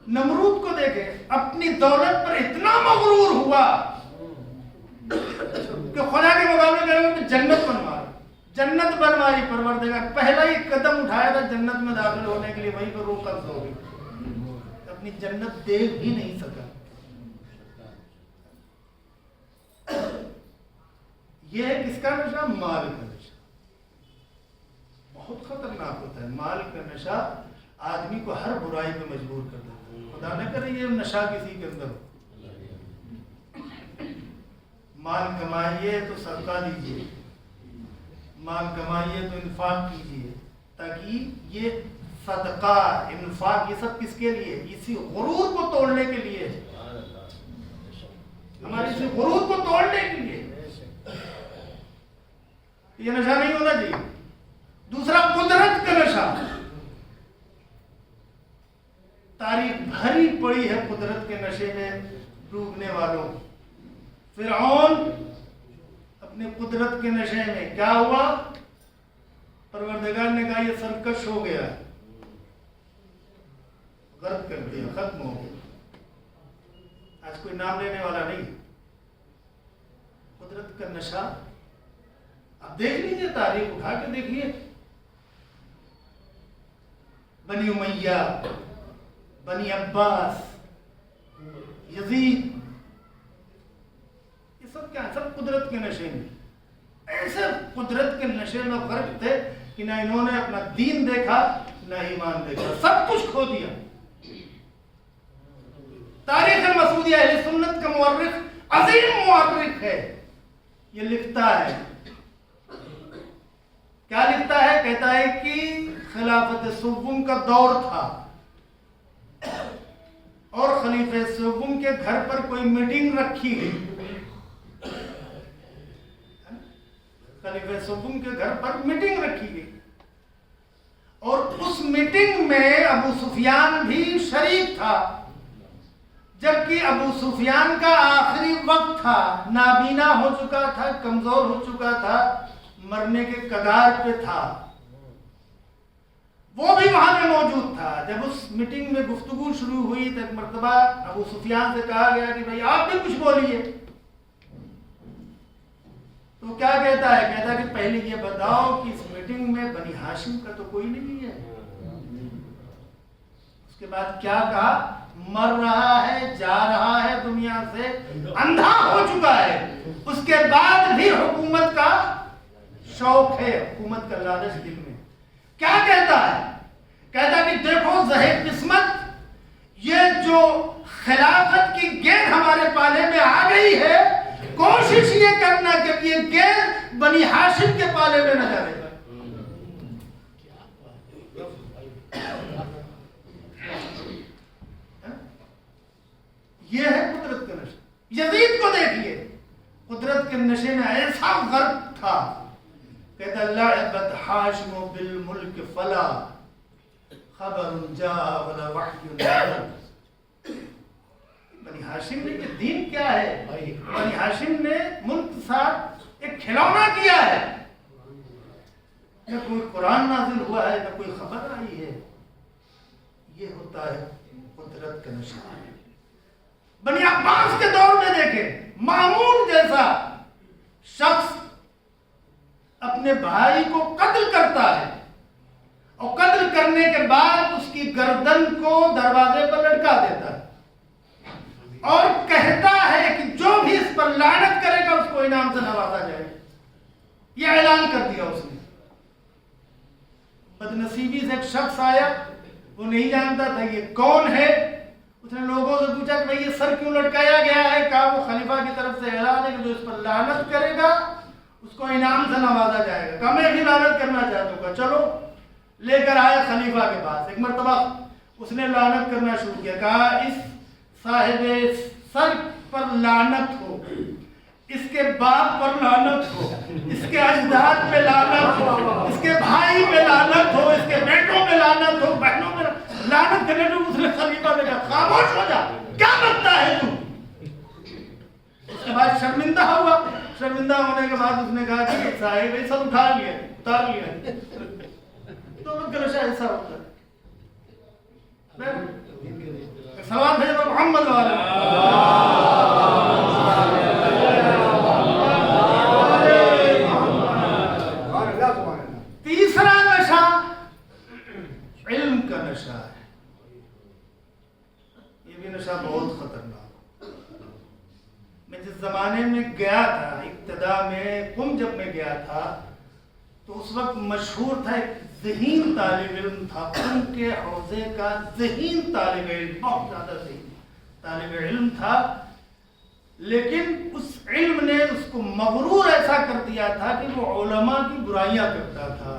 نمرود کو دیکھے، اپنی دولت پر اتنا مغرور ہوا کہ خدا کے مقابلے میں جنت بنوا، جنت بنوائی پروردگار، پہلا ہی قدم اٹھایا تھا جنت میں داخل ہونے کے لیے، وہیں پر روح قبض ہو گئی، اپنی جنت دیکھ بھی نہیں سکا۔ یہ ہے کس کا نشہ؟ مال کا نشہ۔ بہت خطرناک ہوتا ہے. مال کا نشہ آدمی کو ہر برائی پہ مجبور کر دیتا ہے. خدا نہ کرے یہ نشہ کسی کے اندر ہو. مال کمائیے تو صدقہ دیجیے, مال کمائیے تو انفاق کیجیے, تاکہ یہ صدقہ انفاق یہ سب کس کے لیے؟ اسی غرور کو توڑنے کے لیے, ہمارے اسی غرور کو توڑنے کے لیے. یہ نشہ نہیں ہونا چاہیے. دوسرا قدرت کا نشہ. تاریخ بھری پڑی ہے قدرت کے نشے میں ڈوبنے والوں. فرعون اپنے قدرت کے نشے میں کیا ہوا؟ پروردگار نے کہا یہ سرکش ہو گیا, غرق کر دیا, ختم ہو گیا. آج کوئی نام لینے والا نہیں. قدرت کا نشہ اب دیکھ لیجیے, تاریخ اٹھا کے دیکھیے. بنی امیہ, بنی عباس, یزید, یہ سب کیا؟ سب قدرت کے نشے میں. ایسے قدرت کے نشے میں غرق تھے کہ نہ انہوں نے اپنا دین دیکھا نہ ایمان دیکھا, سب کچھ کھو دیا. تاریخ مسعودیہ اہل سنت کا مورخ, عظیم مورخ ہے, یہ لکھتا ہے, کیا لکھتا ہے؟ کہتا ہے کہ خلافت سوم کا دور تھا اور خلیفہ سوم کے گھر پر کوئی میٹنگ رکھی گئی. خلیفہ سوم کے گھر پر میٹنگ رکھی گئی اور اس میٹنگ میں ابو سفیان بھی شریک تھا, جبکہ ابو سفیان کا آخری وقت تھا, نابینا ہو چکا تھا, کمزور ہو چکا تھا, مرنے کے کگار پہ تھا. وہ بھی وہاں پہ موجود تھا. جب اس میٹنگ میں گفتگو شروع ہوئی تو ایک مرتبہ ابو سفیان سے کہا گیا کہ بھائی آپ بھی کچھ بولیے. تو کیا کہتا ہے؟ کہتا ہے کہ پہلے یہ بتاؤ کہ اس میٹنگ میں بنی ہاشم کا تو کوئی نہیں ہے. اس کے بعد کیا کہا؟ مر رہا ہے, جا رہا ہے دنیا سے, اندھا ہو چکا ہے, اس کے بعد بھی حکومت کا شوق ہے, حکومت کا لالچ دل میں. کیا کہتا ہے؟ کہتا کہ دیکھو زہر قسمت, یہ جو خلافت کی گیند ہمارے پالے میں آ گئی ہے, کوشش یہ کرنا کہ یہ گیند بنی ہاشم کے پالے میں نہ جائے. یہ ہے قدرت کا نشہ. یزید کو دیکھیے, قدرت کے نشے میں ایسا غرق تھا. کہتا لعبت ہاشم بالملک فلا خبر جاء ولا وحی نزل. بنی ہاشم نے یہ دین کیا ہے؟ بنی ہاشم نے ملک کے ساتھ ایک کھلونا کیا ہے. نہ کوئی قرآن نازل ہوا ہے, نہ کوئی خبر آئی ہے. یہ ہوتا ہے قدرت کا نشہ. بنی عباس کے دور میں دیکھیں, مامون جیسا شخص اپنے بھائی کو قتل کرتا ہے اور قتل کرنے کے بعد اس کی گردن کو دروازے پر لٹکا دیتا ہے اور کہتا ہے کہ جو بھی اس پر لعنت کرے گا اس کو انعام سے نوازا جائے. یہ اعلان کر دیا اس نے. بدنصیبی سے ایک شخص آیا, وہ نہیں جانتا تھا یہ کون ہے. اس نے لوگوں سے پوچھا کہ بھئی یہ سر کیوں لٹکایا گیا ہے؟ کہا وہ خلیفہ کی طرف سے اعلان ہے کہ جو اس پر لعنت کرے گا اس کو انعام سے نوازا جائے گا. کہا میں بھی لعنت کرنا چاہتا ہوں. کہا چلو. لے کر آیا خلیفہ کے پاس. ایک مرتبہ اس نے لعنت کرنا شروع کیا. کہا اس صاحب سر پر لعنت ہو, اس کے باپ پر لعنت ہو, اس کے اجداد پہ لعنت ہو, اس کے بھائی پہ لعنت ہو, اس کے بیٹوں پہ لعنت ہو, بہنوں پہ لعنت کرنے تو اس نے خلیفہ نے کہا خاموش ہو جا, کیا بنتا ہے تو. اس کے بعد شرمندہ ہوا. شرمندہ ہونے کے بعد اس نے کہا کہ صاحب یہ سب اٹھا لیا, اتار لیا. تو ان کا نشہ ایسا ہوتا ہے. سلام بھیجو محمد والے. تیسرا نشہ علم کا نشہ ہے. یہ بھی نشہ بہت خطرناک. میں جس زمانے میں گیا تھا, ابتدا میں جب میں گیا تھا, تو اس وقت مشہور تھا، ایک ذہین طالب علم تھا، ان کے حوزے کا ذہین طالب علم، بہت زیادہ ذہین طالب علم تھا، لیکن اس علم نے اس کو مغرور ایسا کر دیا تھا کہ وہ علماء کی برائیاں کرتا تھا،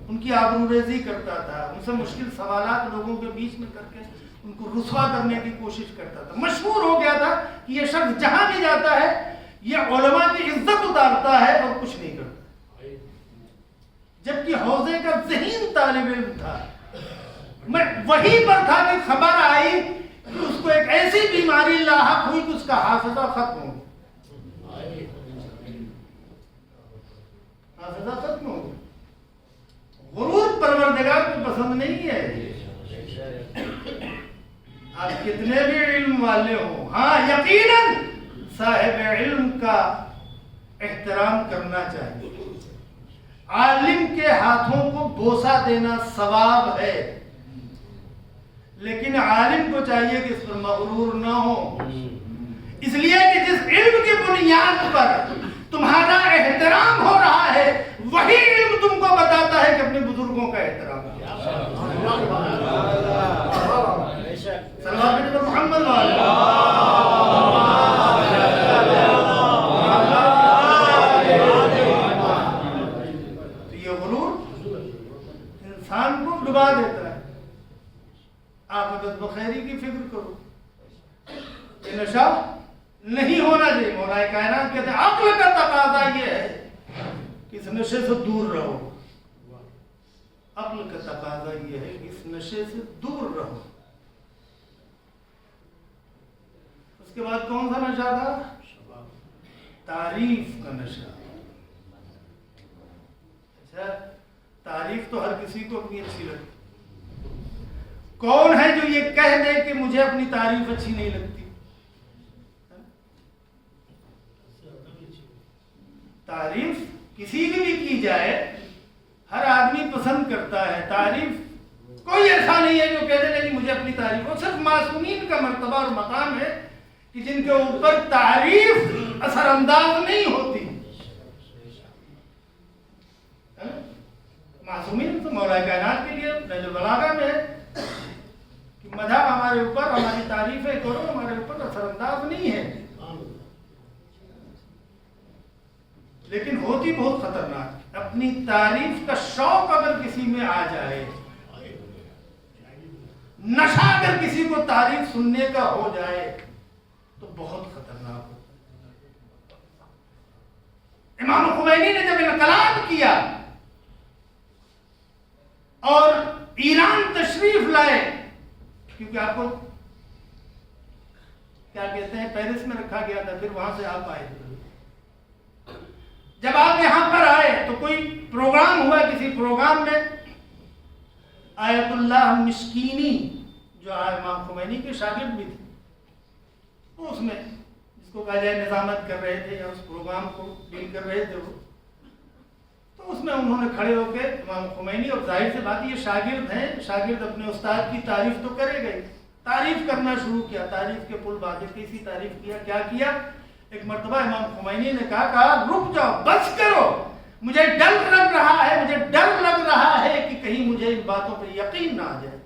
ان کی آبروریزی کرتا تھا، ان سے مشکل سوالات لوگوں کے بیچ میں کر کے ان کو رسوا کرنے کی کوشش کرتا تھا۔ مشہور ہو گیا تھا کہ یہ شخص جہاں بھی جاتا ہے یہ علماء کی عزت اتارتا ہے اور کچھ نہیں کرتا، جبکہ حوزے کا ذہین طالب علم تھا۔ میں وہیں پر تھا کہ خبر آئی کہ اس کو ایک ایسی بیماری لاحق ہوئی کہ اس کا حافظہ ختم ہو گیا، حافظہ ختم ہو گیا۔ غرور پروردگار کو پسند نہیں ہے۔ آپ کتنے بھی علم والے ہوں، ہاں یقیناً صاحب علم کا احترام کرنا چاہیے۔ عالم کے ہاتھوں کو بوسہ دینا ثواب ہے، لیکن عالم کو چاہیے کہ اس پر مغرور نہ ہو، اس لیے کہ جس علم کی بنیاد پر تمہارا احترام ہو رہا ہے وہی علم تم کو بتاتا ہے کہ اپنے بزرگوں کا احترام محمد تو یہ غرور انسان کو ڈبا دیتا ہے۔ عاقبت بخیری کی فکر کرو، یہ نشہ نہیں ہونا چاہیے۔ مولا کائنات کہتے ہیں عقل کا تقاضا یہ ہے کہ اس نشے سے دور رہو، عقل کا تقاضا یہ ہے کہ اس نشے سے دور رہو۔ اس کے بعد کون سا نشہ تھا؟ تعریف کا نشہ۔ اچھا، تعریف تو ہر کسی کو اپنی اچھی لگتی، کون ہے جو یہ کہہ دے کہ مجھے اپنی تعریف اچھی نہیں لگتی؟ تعریف کسی کی بھی کی جائے ہر آدمی پسند کرتا ہے، تعریف کوئی ایسا نہیں ہے جو کہہ دے کہ مجھے اپنی تعریف، وہ صرف معصومین کا مرتبہ اور مقام ہے کہ جن کے اوپر تعریف اثر انداز نہیں ہوتی۔ معصومین تو مولا کائنات کے لیے نہج البلاغہ میں ہے کہ مدح ہمارے اوپر، ہماری تعریفیں کرو، ہمارے اوپر اثر انداز نہیں ہے، لیکن ہوتی بہت خطرناک۔ اپنی تعریف کا شوق اگر کسی میں آ جائے، نشہ اگر کسی کو تعریف سننے کا ہو جائے تو بہت خطرناک ہو۔ امام خمینی نے جب انقلاب کیا اور ایران تشریف لائے، کیونکہ آپ کو کیا کہتے ہیں پیرس میں رکھا گیا تھا، پھر وہاں سے آپ آئے تھے۔ جب آپ یہاں پر آئے تو کوئی پروگرام ہوا، کسی پروگرام میں آیت اللہ مشکینی جو امام خمینی کے شاگرد بھی تھے، تو اس میں جس کو کہا جائے نظامت کر رہے تھے یا اس پروگرام کو ڈیل کر رہے تھے وہ، تو اس میں انہوں نے کھڑے ہو کے امام خمینی، اور ظاہر سے بات یہ شاگرد ہیں، شاگرد اپنے استاد کی تعریف تو کرے گئے، تعریف کرنا شروع کیا، تعریف کے پل باتیں کیسی تعریف کیا کیا۔ ایک مرتبہ امام خمینی نے کہا رک جاؤ، بس کرو، مجھے ڈر لگ رہا ہے، مجھے ڈر لگ رہا ہے کہ کہیں مجھے ان باتوں پہ یقین نہ آ جائے،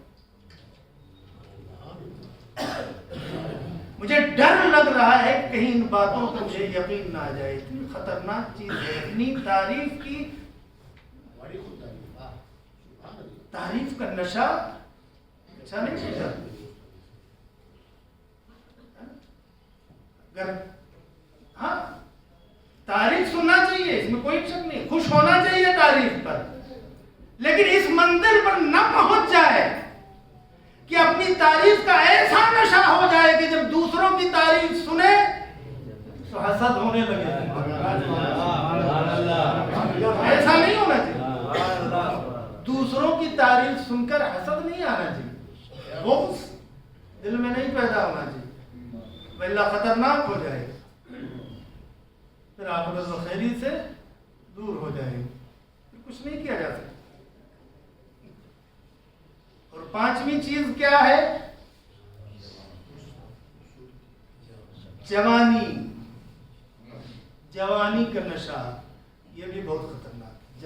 مجھے ڈر لگ رہا ہے کہ کہیں ان باتوں پہ مجھے یقین نہ آ جائے۔ اتنی خطرناک چیز ہے اتنی تعریف کی، تعریف کا نشہ اچھا نہیں چاہتا۔ اگر ہاں تعریف سننا چاہیے، اس میں کوئی شک نہیں، خوش ہونا چاہیے تعریف پر، لیکن اس منزل پر نہ پہنچ جائے کہ اپنی تعریف کا ایسا نشہ ہو جائے کہ جب دوسروں کی تعریف سنے تو حسد ہونے لگے۔ ایسا نہیں ہونا چاہیے، دوسروں کی تعریف سن کر حسد نہیں آنا چاہیے، بغض دل میں نہیں پیدا ہونا چاہیے، ولا خطرناک ہو جائے، پھر عاقبت بخیری سے دور ہو جائے، پھر کچھ نہیں کیا جا سکتا۔ اور پانچویں چیز کیا ہے؟ جوانی کا نشہ، یہ بھی بہت خطرناک ہے۔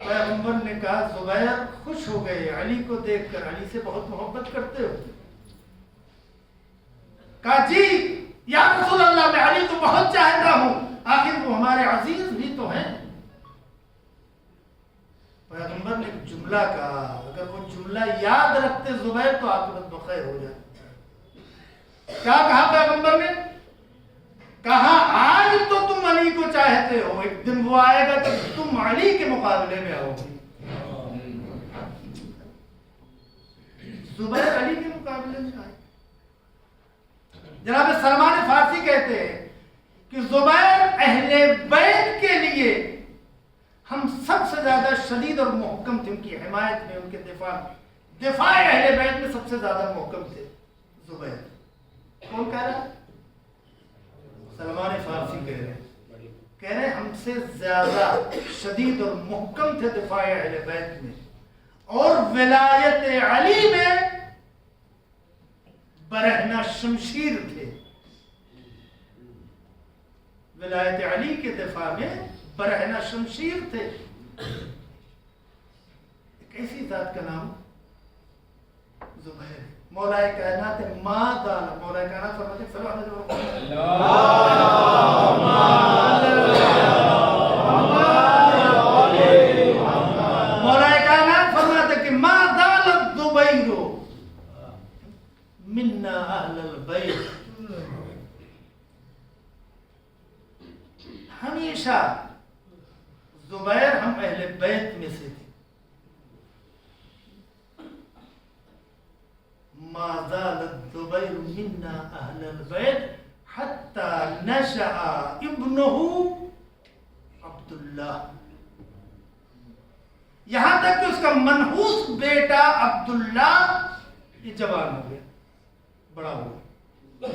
پیغمبر نے کہا زبیر خوش ہو گئے علی کو دیکھ کر، علی سے بہت محبت کرتے ہو؟ کہا جی یا رسول اللہ میں علی کو بہت چاہتا ہوں، آخر وہ ہمارے عزیز بھی تو ہیں۔ پیغمبر نے ایک جملہ کہا، اگر وہ جملہ یاد رکھتے زبیر تو عاقبت بخیر ہو جائے۔ کیا کہا پیغمبر نے؟ کہا آج تو تم علی کو چاہتے ہو، ایک دن وہ آئے گا تو تم علی کے مقابلے میں آؤ گے۔ زبیر علی کے مقابلے میں آئے۔ جناب سلمان فارسی کہتے ہیں کہ زبیر اہل بیت کے لیے ہم سب سے زیادہ شدید اور محکم تھے، ان کی حمایت میں، ان کے دفاع اہل بیت میں سب سے زیادہ محکم تھے زبیر۔ کون کہہ رہا ہے؟ سلمان فارسی کہہ رہے ہم سے زیادہ شدید اور محکم تھے دفاع اہل بیت میں، اور ولایت علی میں برہنہ شمشیر تھے۔ ولایت علی کے دفاع میں برہنہ شمشیر تھے۔ ایک ایسی ذات کا نام زبیر، مولا کائنات مادہ، مولا کائنات فرماتے ہیں صلی اللہ علیہ وسلم، مولا کائنات فرماتے کہ ما دالت زبیر منا اہل البیت، ہمیشہ زبیر ہم اہل بیت میں سے تھے۔ ما زالت زبیر منا اہل البیت حتی نشأ ابنہ عبداللہ، یہاں تک کہ اس کا منحوس بیٹا عبداللہ یہ جوان ہو گیا، بڑا ہو گیا،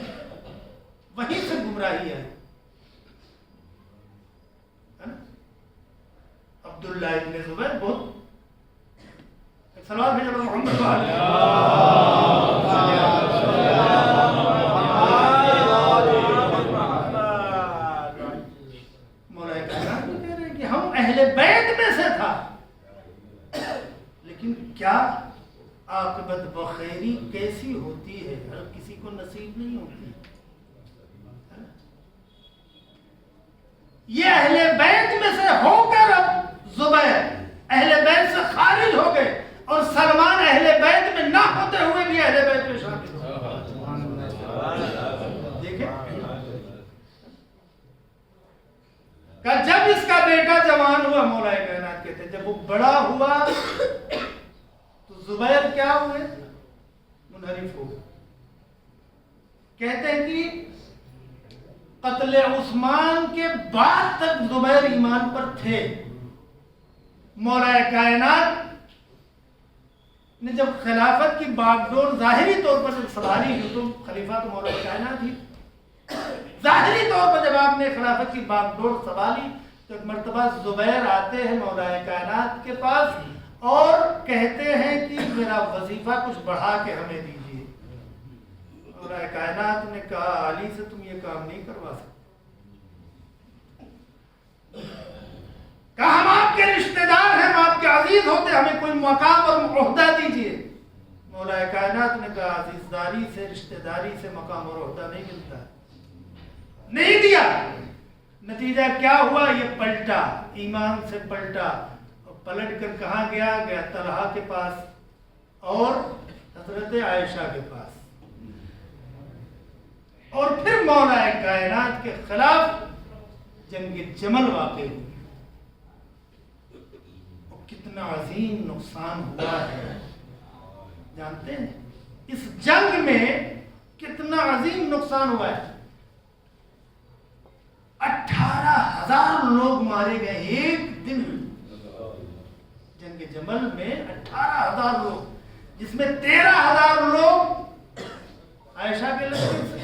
وہیں سے گمراہی ہے۔ عبداللہ ابن زبیر بہت سلام بھیجا محمد مولا کائنات کہہ رہے ہیں کہ ہم اہل بیت میں سے تھا، لیکن کیا عاقبت بخیری کیسی ہوتی ہے، ہر کسی کو نصیب نہیں ہوتی۔ یہ اہل بیت میں سے ہو کر اب زبیر اہل بیت سے خارج ہو گئے، اور سلمان اہل بیت میں نہ ہوتے ہوئے بھی اہل بیت میں شامل ہو گئے۔ دیکھیں کہ جب اس کا بیٹا جوان ہوا، مولا کائنات کہتے ہیں جب وہ بڑا ہوا تو زبیر کیا ہوئے؟ منحرف ہو گئے۔ کہتے ہیں کہ قتل عثمان کے بعد تک زبیر ایمان پر تھے۔ مولا کائنات نے جب خلافت کی باغ ڈور ظاہری طور پر جب سنبھالی، تو خلیفہ تو مولا کائنات ہی، ظاہری طور پر جب آپ نے خلافت کی باغ ڈور سنبھالی تو ایک مرتبہ زبیر آتے ہیں مولا کائنات کے پاس اور کہتے ہیں کہ میرا وظیفہ کچھ بڑھا کے ہمیں دیجیے۔ مولا کائنات نے کہا علی سے تم یہ کام نہیں کروا سکتے، کہا ہم آپ کے رشتہ دار ہیں، ہم آپ کے عزیز ہوتے، ہمیں کوئی مقام اور عہدہ دیجیے۔ مولا کائنات نے کہا عزیزداری سے، رشتہ داری سے مقام اور عہدہ نہیں ملتا، نہیں دیا۔ نتیجہ کیا ہوا؟ یہ پلٹا، ایمان سے پلٹا، اور پلٹ کر کہاں گیا؟ گیا طلحہ کے پاس اور حضرت عائشہ کے پاس، اور پھر مولا کائنات کے خلاف جنگ جمل واقع ہوئی۔ کتنا عظیم نقصان ہوا ہے جانتے ہیں؟ اس جنگ میں کتنا عظیم نقصان ہوا ہے۔ 18,000 لوگ مارے گئے ایک دن جنگ جمل میں، 18,000 لوگ، جس میں 13,000 لوگ عائشہ کے لشکر سے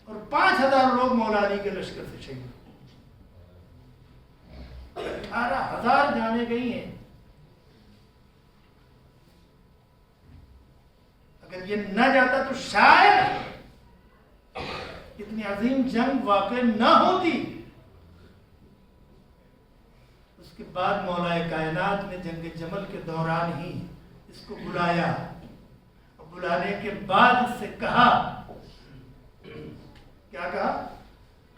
اور 5,000 لوگ مولا علی کے لشکر سے شہید۔ 18,000 جانے گئی ہیں۔ اگر یہ نہ جاتا تو شاید اتنی عظیم جنگ واقع نہ ہوتی۔ اس کے بعد مولا کائنات نے جنگ جمل کے دوران ہی اس کو بلایا، اور بلانے کے بعد اس سے کہا، کیا کہا؟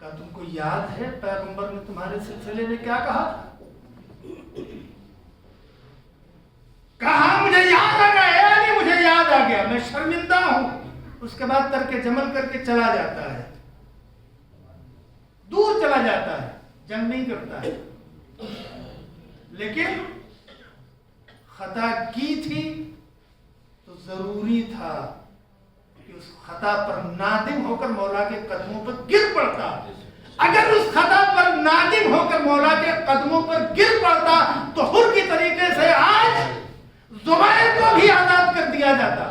کہا تم کو یاد ہے پیغمبر نے تمہارے سلسلے میں کیا کہا تھا؟ کہا مجھے یاد آ گیا، نہیں مجھے یاد آ گیا، میں شرمندہ ہوں۔ اس کے بعد ترک جمل کر کے چلا جاتا ہے، دور چلا جاتا ہے، جنگ نہیں کرتا ہے۔ لیکن خطا کی تھی تو ضروری تھا کہ اس خطا پر نادم ہو کر مولا کے قدموں پر گر پڑتا۔ اگر اس خطا پر نادم ہو کر مولا کے قدموں پر گر پڑتا تو حر کی طریقے سے آج زبیر کو بھی آزاد کر دیا جاتا۔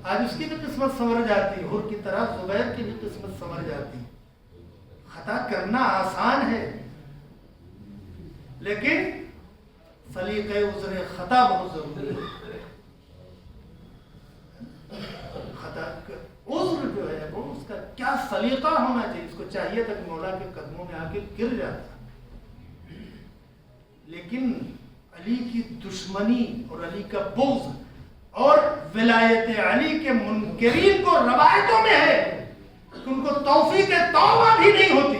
آج اس کی بھی قسمت سنور جاتی، حر کی طرح زبیر کی بھی قسمت سنور جاتی۔ خطا کرنا آسان ہے، لیکن سلیقہ عذر خطا بہت ضروری ہے۔ خطا عذر جو ہے وہ اس کا کیا سلیقہ ہونا چاہیے، اس کو چاہیے تھا کہ مولا کے قدموں میں آ کے گر جاتا۔ لیکن علی کی دشمنی اور علی کا بغض اور ولایت علی کے منکرین کو روایتوں میں ہے کہ ان کو توفیق توبہ بھی نہیں ہوتی،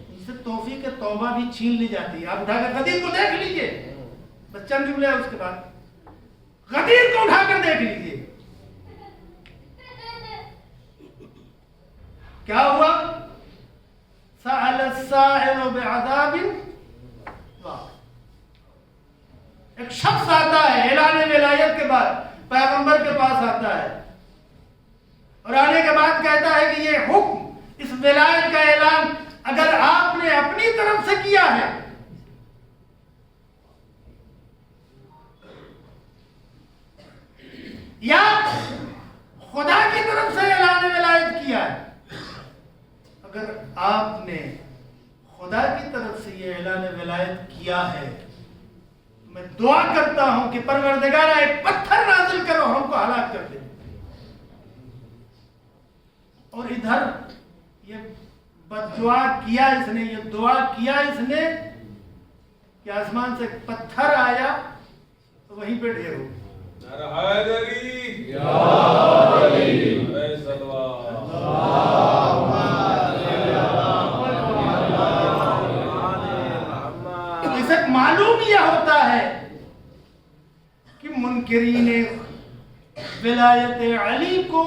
ان سے توفیق توبہ بھی چھین لی جاتی ہے۔ آپ اٹھا کر غدیر کو دیکھ لیجئے، بس چند جملے اس کے بعد غدیر کو اٹھا کر دیکھ لیجئے، کیا ہوا؟ سأل السائل بعذاب واقع۔ ایک شخص آتا ہے اعلان ولایت کے بعد، پیغمبر کے پاس آتا ہے اور آنے کے بعد کہتا ہے کہ یہ حکم، اس ولایت کا اعلان اگر آپ نے اپنی طرف سے کیا ہے یا خدا کی طرف سے اعلان ولایت کیا ہے، اگر آپ نے خدا کی طرف سے یہ اعلان ولایت کیا ہے، میں دعا کرتا ہوں کہ پروردگار ایک پتھر نازل کرو، ہم کو ہلاک کر دے۔ اور ادھر یہ بددعا کیا اس نے، یہ دعا کیا اس نے کہ آسمان سے ایک پتھر آیا تو وہیں پہ ڈھیر ہو۔ اسے معلوم یہ ہوتا ہے کہ منکرین ولایت علی کو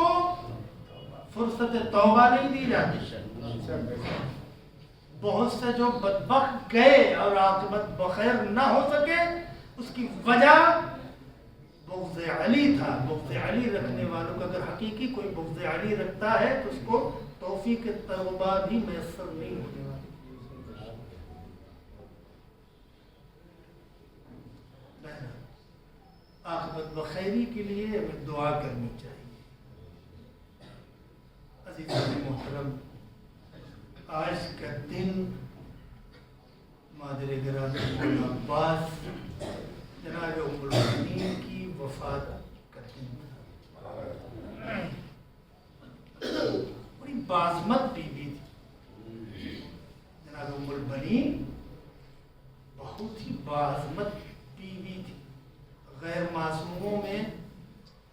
فرصت توبہ نہیں دی جاتی۔ بہت سے جو بدبخت گئے اور عاقبت بخیر نہ ہو سکے، اس کی وجہ بغض علی تھا۔ بغض علی رکھنے والوں کا اگر حقیقی کوئی بغض علی رکھتا ہے تو اس کو توفیق توبہ بھی میسر نہیں ہونے والی۔ عاقبت بخیری کے لیے ہمیں دعا کرنی چاہیے۔ عزیزان محترم، آج کا دن مادر گرامی مولا عباس جناب ام المؤمنین کی وفات کا دن تھا۔ بڑی باعظمت بیوی تھی جناب ام المؤمنین، بہت ہی باعظمت بیوی تھی۔ غیر معصوموں میں،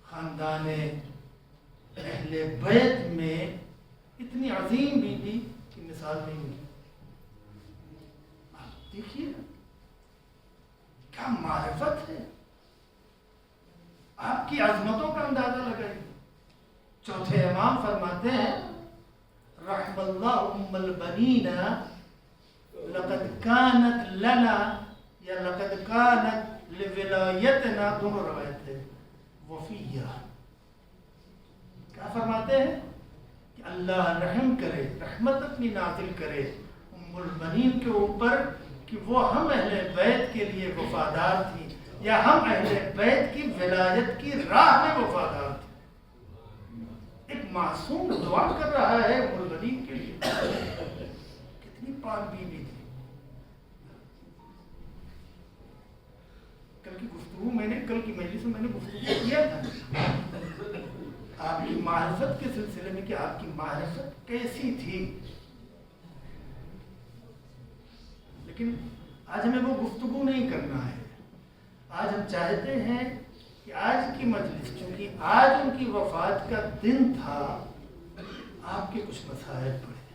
خاندان اہل بیت میں اتنی عظیم بیوی کی مثال نہیں ملی۔ آپ دیکھیے کیا معرفت ہے، آپ کی عظمتوں کا اندازہ لگائیے۔ چوتھے امام فرماتے ہیں رحم اللہ ام البنین لقد کانت لنا یا لقد کانت لولایتنا، دونوں روایت ہے، وفیہ۔ کیا فرماتے ہیں کہ اللہ رحم کرے، رحمت اپنی نازل کرے ام المؤمنین کے اوپر کہ وہ ہم اہل بیت کے لیے وفادار تھی، یا ہم اہل بیت کی ولایت کی راہ میں وفادار تھی۔ ایک معصوم دعا کر رہا ہے ام المؤمنین کے لیے، کتنی پاک بیوی تھی۔ کل کی گفتگو کل کی مجلس میں نے گفتگو کیا تھا آپ کی معرفت کے سلسلے میں، کہ آپ کی معرفت کیسی تھی. لیکن آج ہمیں وہ گفتگو نہیں کرنا ہے. آج ہم چاہتے ہیں کہ آج کی مجلس، چونکہ آج ان کی وفات کا دن تھا، آپ کے کچھ مسائل پڑھیں.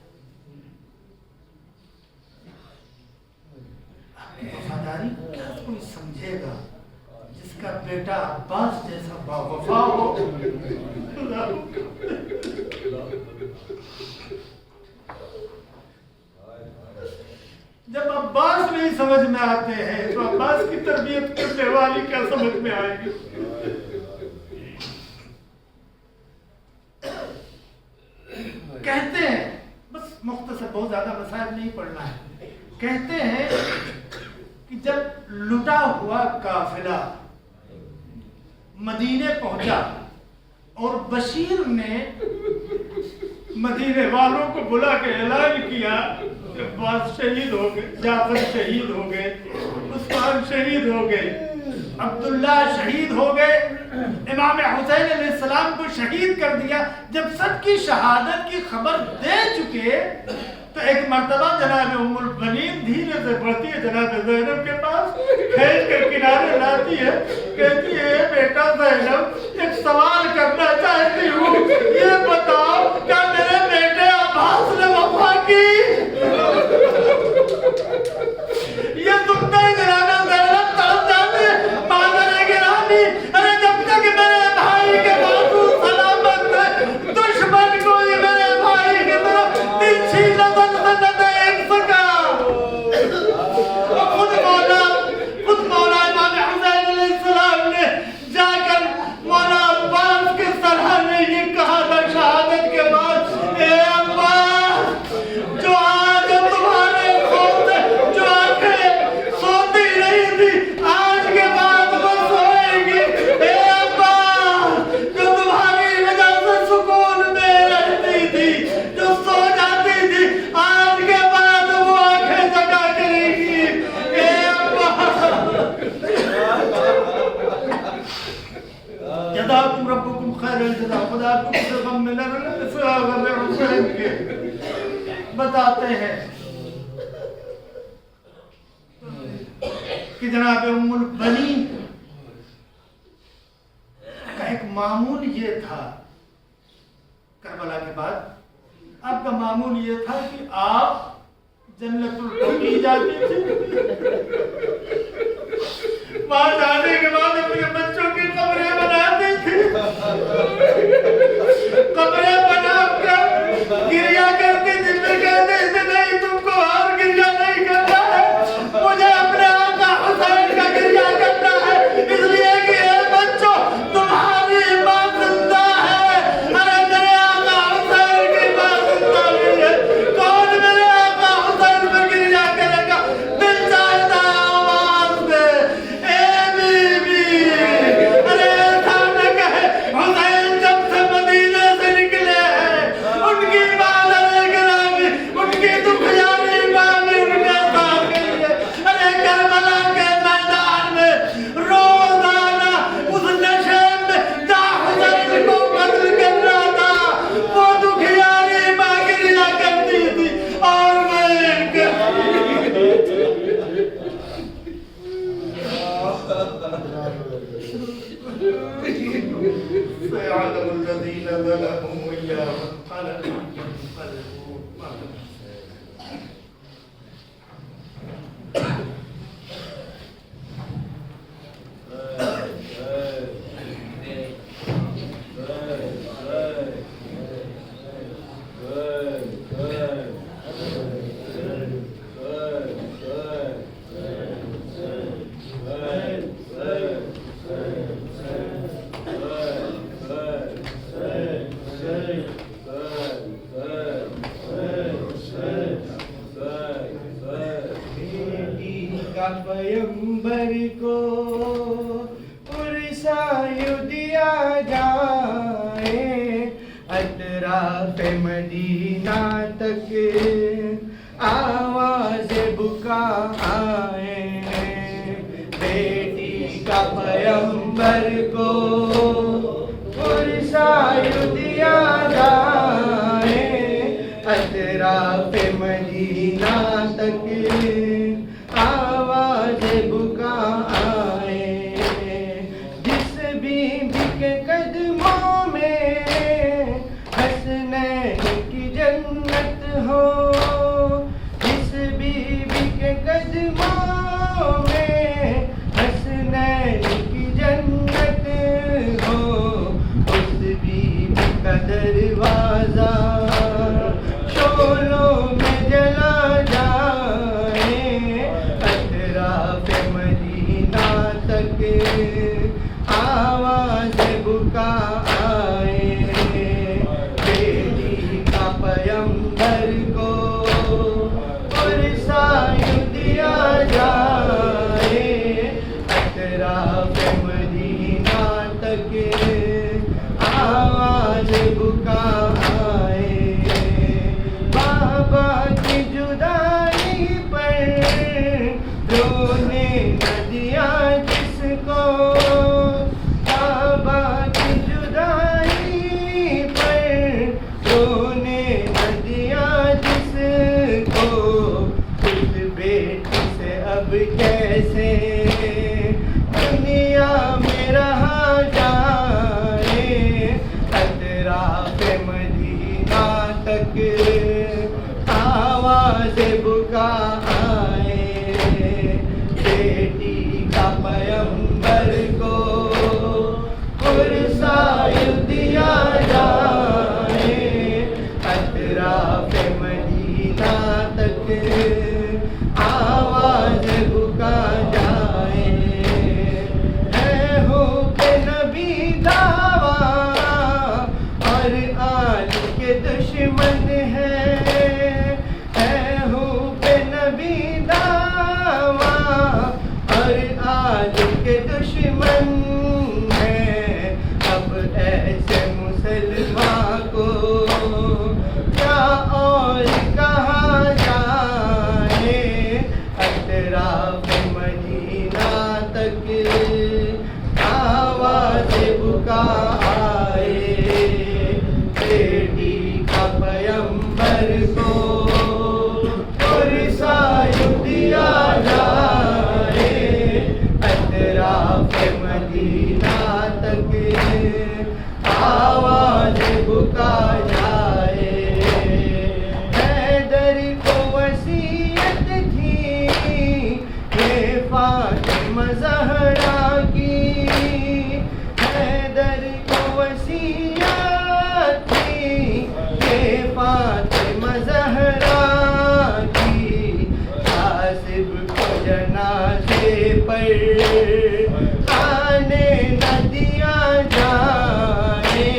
آپ کی وفاداری کو کیا کوئی سمجھے گا جس کا بیٹا عباس جیسا باوفا ہو؟ جب عباس نہیں سمجھ میں آتے ہیں تو عباس کی تربیت کرنے والی کیا سمجھ میں آئے گی؟ کہتے ہیں، بس مختصر، بہت زیادہ مسائل نہیں پڑھنا ہے. کہتے ہیں کہ جب لٹا ہوا قافلہ مدینے پہنچا اور بشیر نے مدینے والوں کو بلا کے اعلان کیا کہ عباس شہید ہو گئے، جعفر شہید ہو گئے، عثمان شہید ہو گئے، عبداللہ شہید ہو گئے، امام حسین علیہ السلام کو شہید کر دیا. جب سب کی شہادت کی خبر دے چکے تو ایک مرتبہ جناب ام البنین دھیرے سے بڑھتی ہے جناب زینب کے پاس، کھینچ کر کنارے لاتی ہے، کہتی ہے بیٹا زینب ایک سوال کرنا چاہتی ہوں، یہ بتاؤ کیا میرے بیٹے عباس نے وفا کی؟ یہ سنتے ہی جناب زینب تڑپ جاتی ہے، مادر گرامی، ارے جب تک میرے بھائی کے بازو سلامت ہے دشمن کو یہ میرے بھائی کی طرف ترچھی نظر سے نہ دیکھ سکا. خود مولا امام حسین علیہ السلام نے جا کر مولا عباس کے سرحنے یہ کہا تھا شہادت کے بعد، اے عباس، جو آج تمہارے خوف سے جو آنکھیں سوتی نہیں تھی آج کے بعد وہ سوئے گی. اے عباس، جو تمہاری وجہ سے سکون میں رہتی تھی، جو سو جاتی تھی، آج کے بعد وہ آنکھیں جگا کرے گی. اے عباس، جزاکم ربکم خیر الجزا. خدا کو کسی غم میں نہ رہے. غم حسین کے بتاتے ہیں کہ جناب ام البنین کا ایک معمول یہ تھا کربلا کے بعد، آپ کا معمول یہ تھا کہ آپ جنت البقیع جاتی تھی. وہاں جانے کے بعد اپنے بچوں کی قبریں بناتی تھی، قبریں بنا کر گریا کرتی تھی. میں کہتے تھے نہیں، تم کو اور گریا نہیں کرنا ہے، مجھے اپنے آقا حسین کا گریا کرنا ہے، اس لیے کہ اے بچوں تمہاری ماں زندہ ہے. ارے میرے آقا حسین کی ماں زندہ نہیں ہے، کون میرے آقا حسین پہ گریا کرے گا؟ دل چاہتا آواز دے، اے بی بی، ارے ایسا نہ کہے حسین جب سے مدینے سے نکلے ہیں ان کی مادر گرامی، ان کی دکھیاری ماں بھی ان کے ساتھ گئی ہے. ارے کربلا کے میدان میں روزانہ اس نشے میں جہاں حسین کو قتل کر رہا تھا وہ دکھیاری ماں گریا کرتی تھی اور میں سيعلم الذين ظلموا وإياهم قال انقلبوا پیمبر کو عرصہ دیا جائے، اطراف مدینہ تک آواز بکا آئے. بیٹی کا پیمبر کو عرصہ دیا جائے، بیٹی سے اب کیسے دنیا میں رہا جائے، اطراف مدینہ تک آواز بکا آئے، بیٹی کا پیمبر کو پرسائے دیا جائے، اطراف مدینہ تک آواز بکا جائے، ہے ہو کہ نبی دعویٰ اور آل کے دشمن ہے ہو کہ نبی دعویٰ اور آل کے دشمن ہے، اب ایسے مسلمان کو کیا اور کہا جائے، اطراف مدینہ تک آواز بکا آئے، بیٹی کا پیمبر کو پرسائے دیا جائے، اطراف مدینہ تک آواز بکا جائے، حیدر کو وصیت تھی یہ فاطمہ زہرا کی، حیدر کو وصیت تھی یہ فاطمہ زہرا کی، حاسب کو جنازے پر آنے نہ دیا جائے،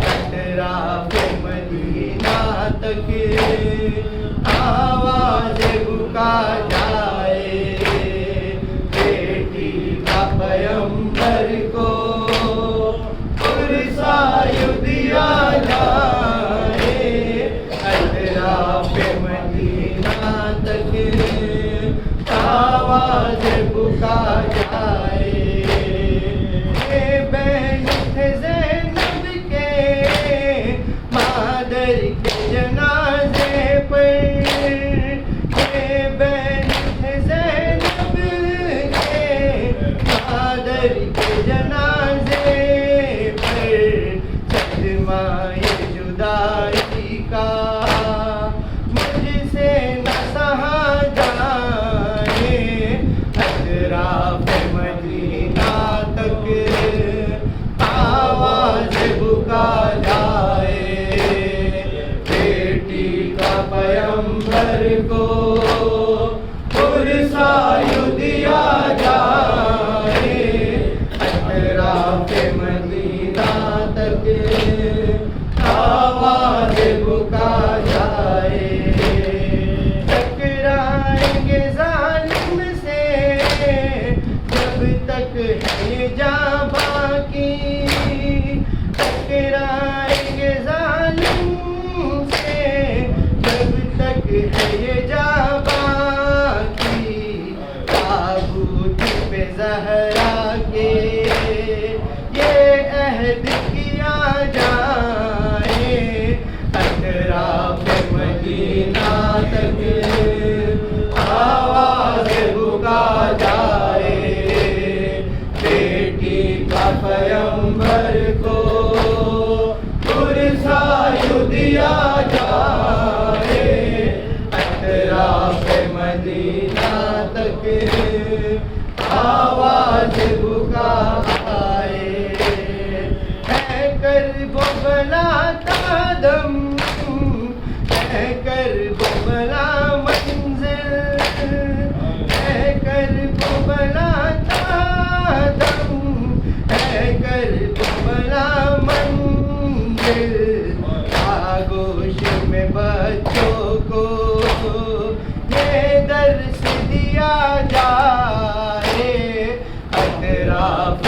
اطراف مدینہ تک آواز بکا جائے، بیٹی کا پیمبر کو پرسائے دیا جائے، اطراف مدینہ تک آواز بکا جائے، یہ بین تھے زینب کے مادر کے جنازے پر، یہ بین تھے زینب کے مادر کے جنازے پر، صدمہ جدائی کا مجھ سے نہ سہا جائے، اطراف مدینہ تک آواز بکا جائے، بیٹی کا پیمبر کو پرسائے دیا جائے، اطراف مدینہ تک آواز بکا جائے، ٹکرائیں گے ظالم سے جب تک ہے یہ جاں باقی، ٹکرائیں گے ظالم سے جب تک ہے یہ جاں باقی، تابوت پہ زہرا کے یہ عہد کیا جائے، اطراف مدینہ تک آواز بکا جائے، بیٹی کا پیمبر کو پرسائے دیا جائے، اطراف مدینہ تک آواز بکا آئے، ہے کرب و بلا کا دم، ہے کرب و بلا منزل، ہے کرب و بلا کا دم، ہے کرب و بلا منزل، آگوش میں بچوں کو یہ درس دیا جائے، اطراف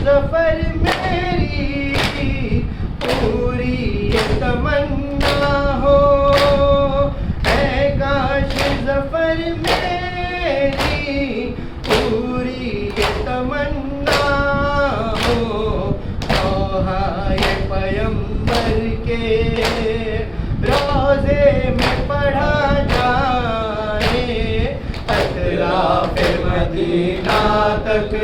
ظفر میری پوری یہ تمنا ہو، اے کاش ظفر میری پوری یہ تمنا ہو، دوہائے پیمبر کے روزے میں پڑھا جائے، اطراف مدینہ تک